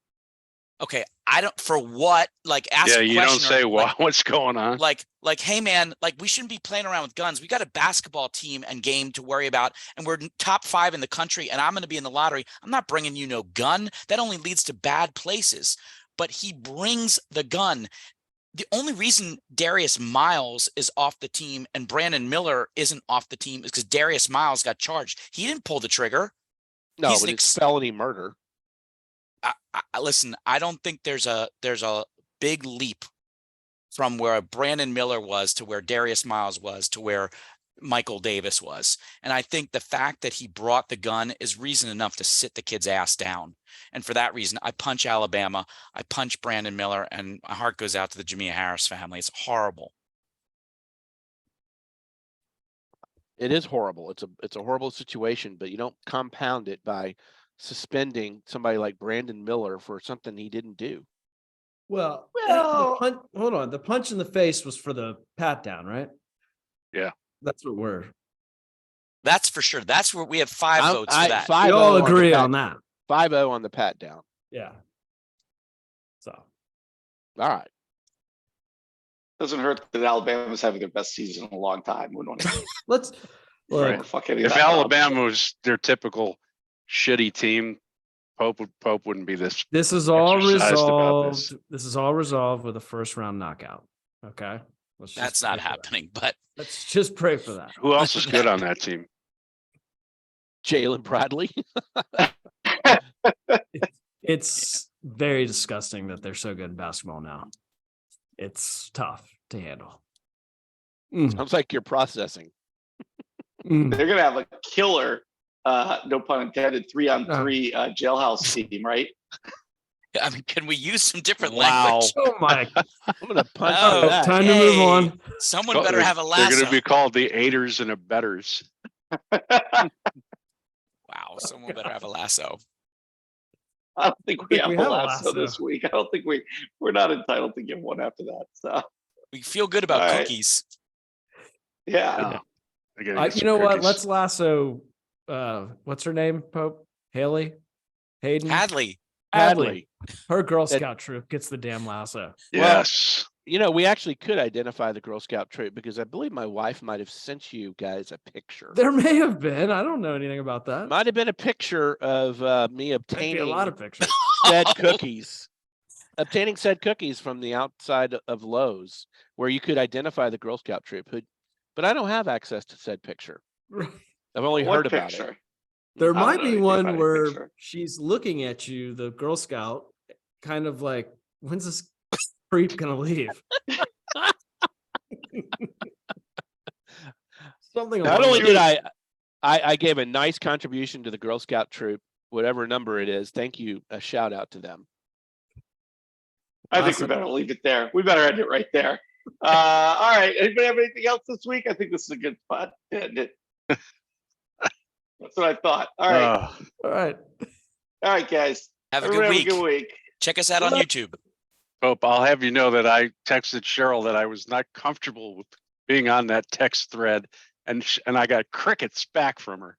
Okay, I don't, for what? Like, ask Yeah, a you don't question say or, like, what's going on. like, hey man, like, we shouldn't be playing around with guns. We got a basketball team and game to worry about, and we're top 5 in the country, and I'm going to be in the lottery. I'm not bringing you no gun. That only leads to bad places. But he brings the gun. The only reason Darius Miles is off the team and Brandon Miller isn't off the team is because Darius Miles got charged. He didn't pull the trigger. No, He's but an it's felony murder. Listen, I don't think there's a big leap from where Brandon Miller was to where Darius Miles was to where Michael Davis was. And I think the fact that he brought the gun is reason enough to sit the kid's ass down. And for that reason, I punch Alabama, I punch Brandon Miller, and my heart goes out to the Jamea Harris family. It's horrible. It is horrible. It's a horrible situation, but you don't compound it by suspending somebody like Brandon Miller for something he didn't do. Well, hold on. The punch in the face was for the pat down, right? Yeah. That's what That's for sure. That's where we have 5 votes for that. we all agree on that. 5-0 on the pat down. Yeah. So, All right. Doesn't hurt that Alabama's having their best season in a long time. We don't let's look. Right. fuck any of If that up. Alabama was their typical shitty team, Pope wouldn't be this. This is all exercised about resolved. this. This is all resolved with a first round knockout. Okay. Let's just That's pray not for that. happening, but Let's just pray for that. Who else is good on that team? Jalen Bradley. It's very disgusting that they're so good in basketball now. It's tough to handle. Sounds like you're processing. They're gonna have a killer, no pun intended, 3-on-3 jailhouse team, right? I mean, can we use some different Wow. language? Oh my! I'm gonna punch Oh, that. Time to move on. Someone better have a They're lasso. going to be called the aiders and abettors. Wow, someone better have a lasso. I don't think we have a lasso lasso. this week. I don't think we're not entitled to give one after that. So We feel good about All right. cookies. yeah. Yeah. I gotta get You some know what? cookies. Let's lasso. What's her name? Pope Haley, Hayden, Hadley. Hadley. Her Girl That- Scout troop gets the damn lasso. Yes. We actually could identify the Girl Scout troop because I believe my wife might have sent you guys a picture. There may have been. I don't know anything about that. Might have been a picture of me Might be obtaining a lot of pictures. said cookies. Obtaining said cookies from the outside of Lowe's where you could identify the Girl Scout troop. But I don't have access to said picture. I've only What heard about it. picture? There I don't might know be anything one about any where picture. she's looking at you, the Girl Scout, kind of like, when's this creep gonna leave? Something Not along only those- did I gave a nice contribution to the Girl Scout troop, whatever number it is. Thank you. A shout out to them. I think we Awesome. better leave it there. We better end it right there. All right. Anybody have anything else this week? I think this is a good spot to end it. That's what I thought. All right. All right. All right, guys. Have a good Everybody week. Have a good week. Check us out on YouTube. Pope, I'll have you know that I texted Cheryl that I was not comfortable with being on that text thread, and I got crickets back from her.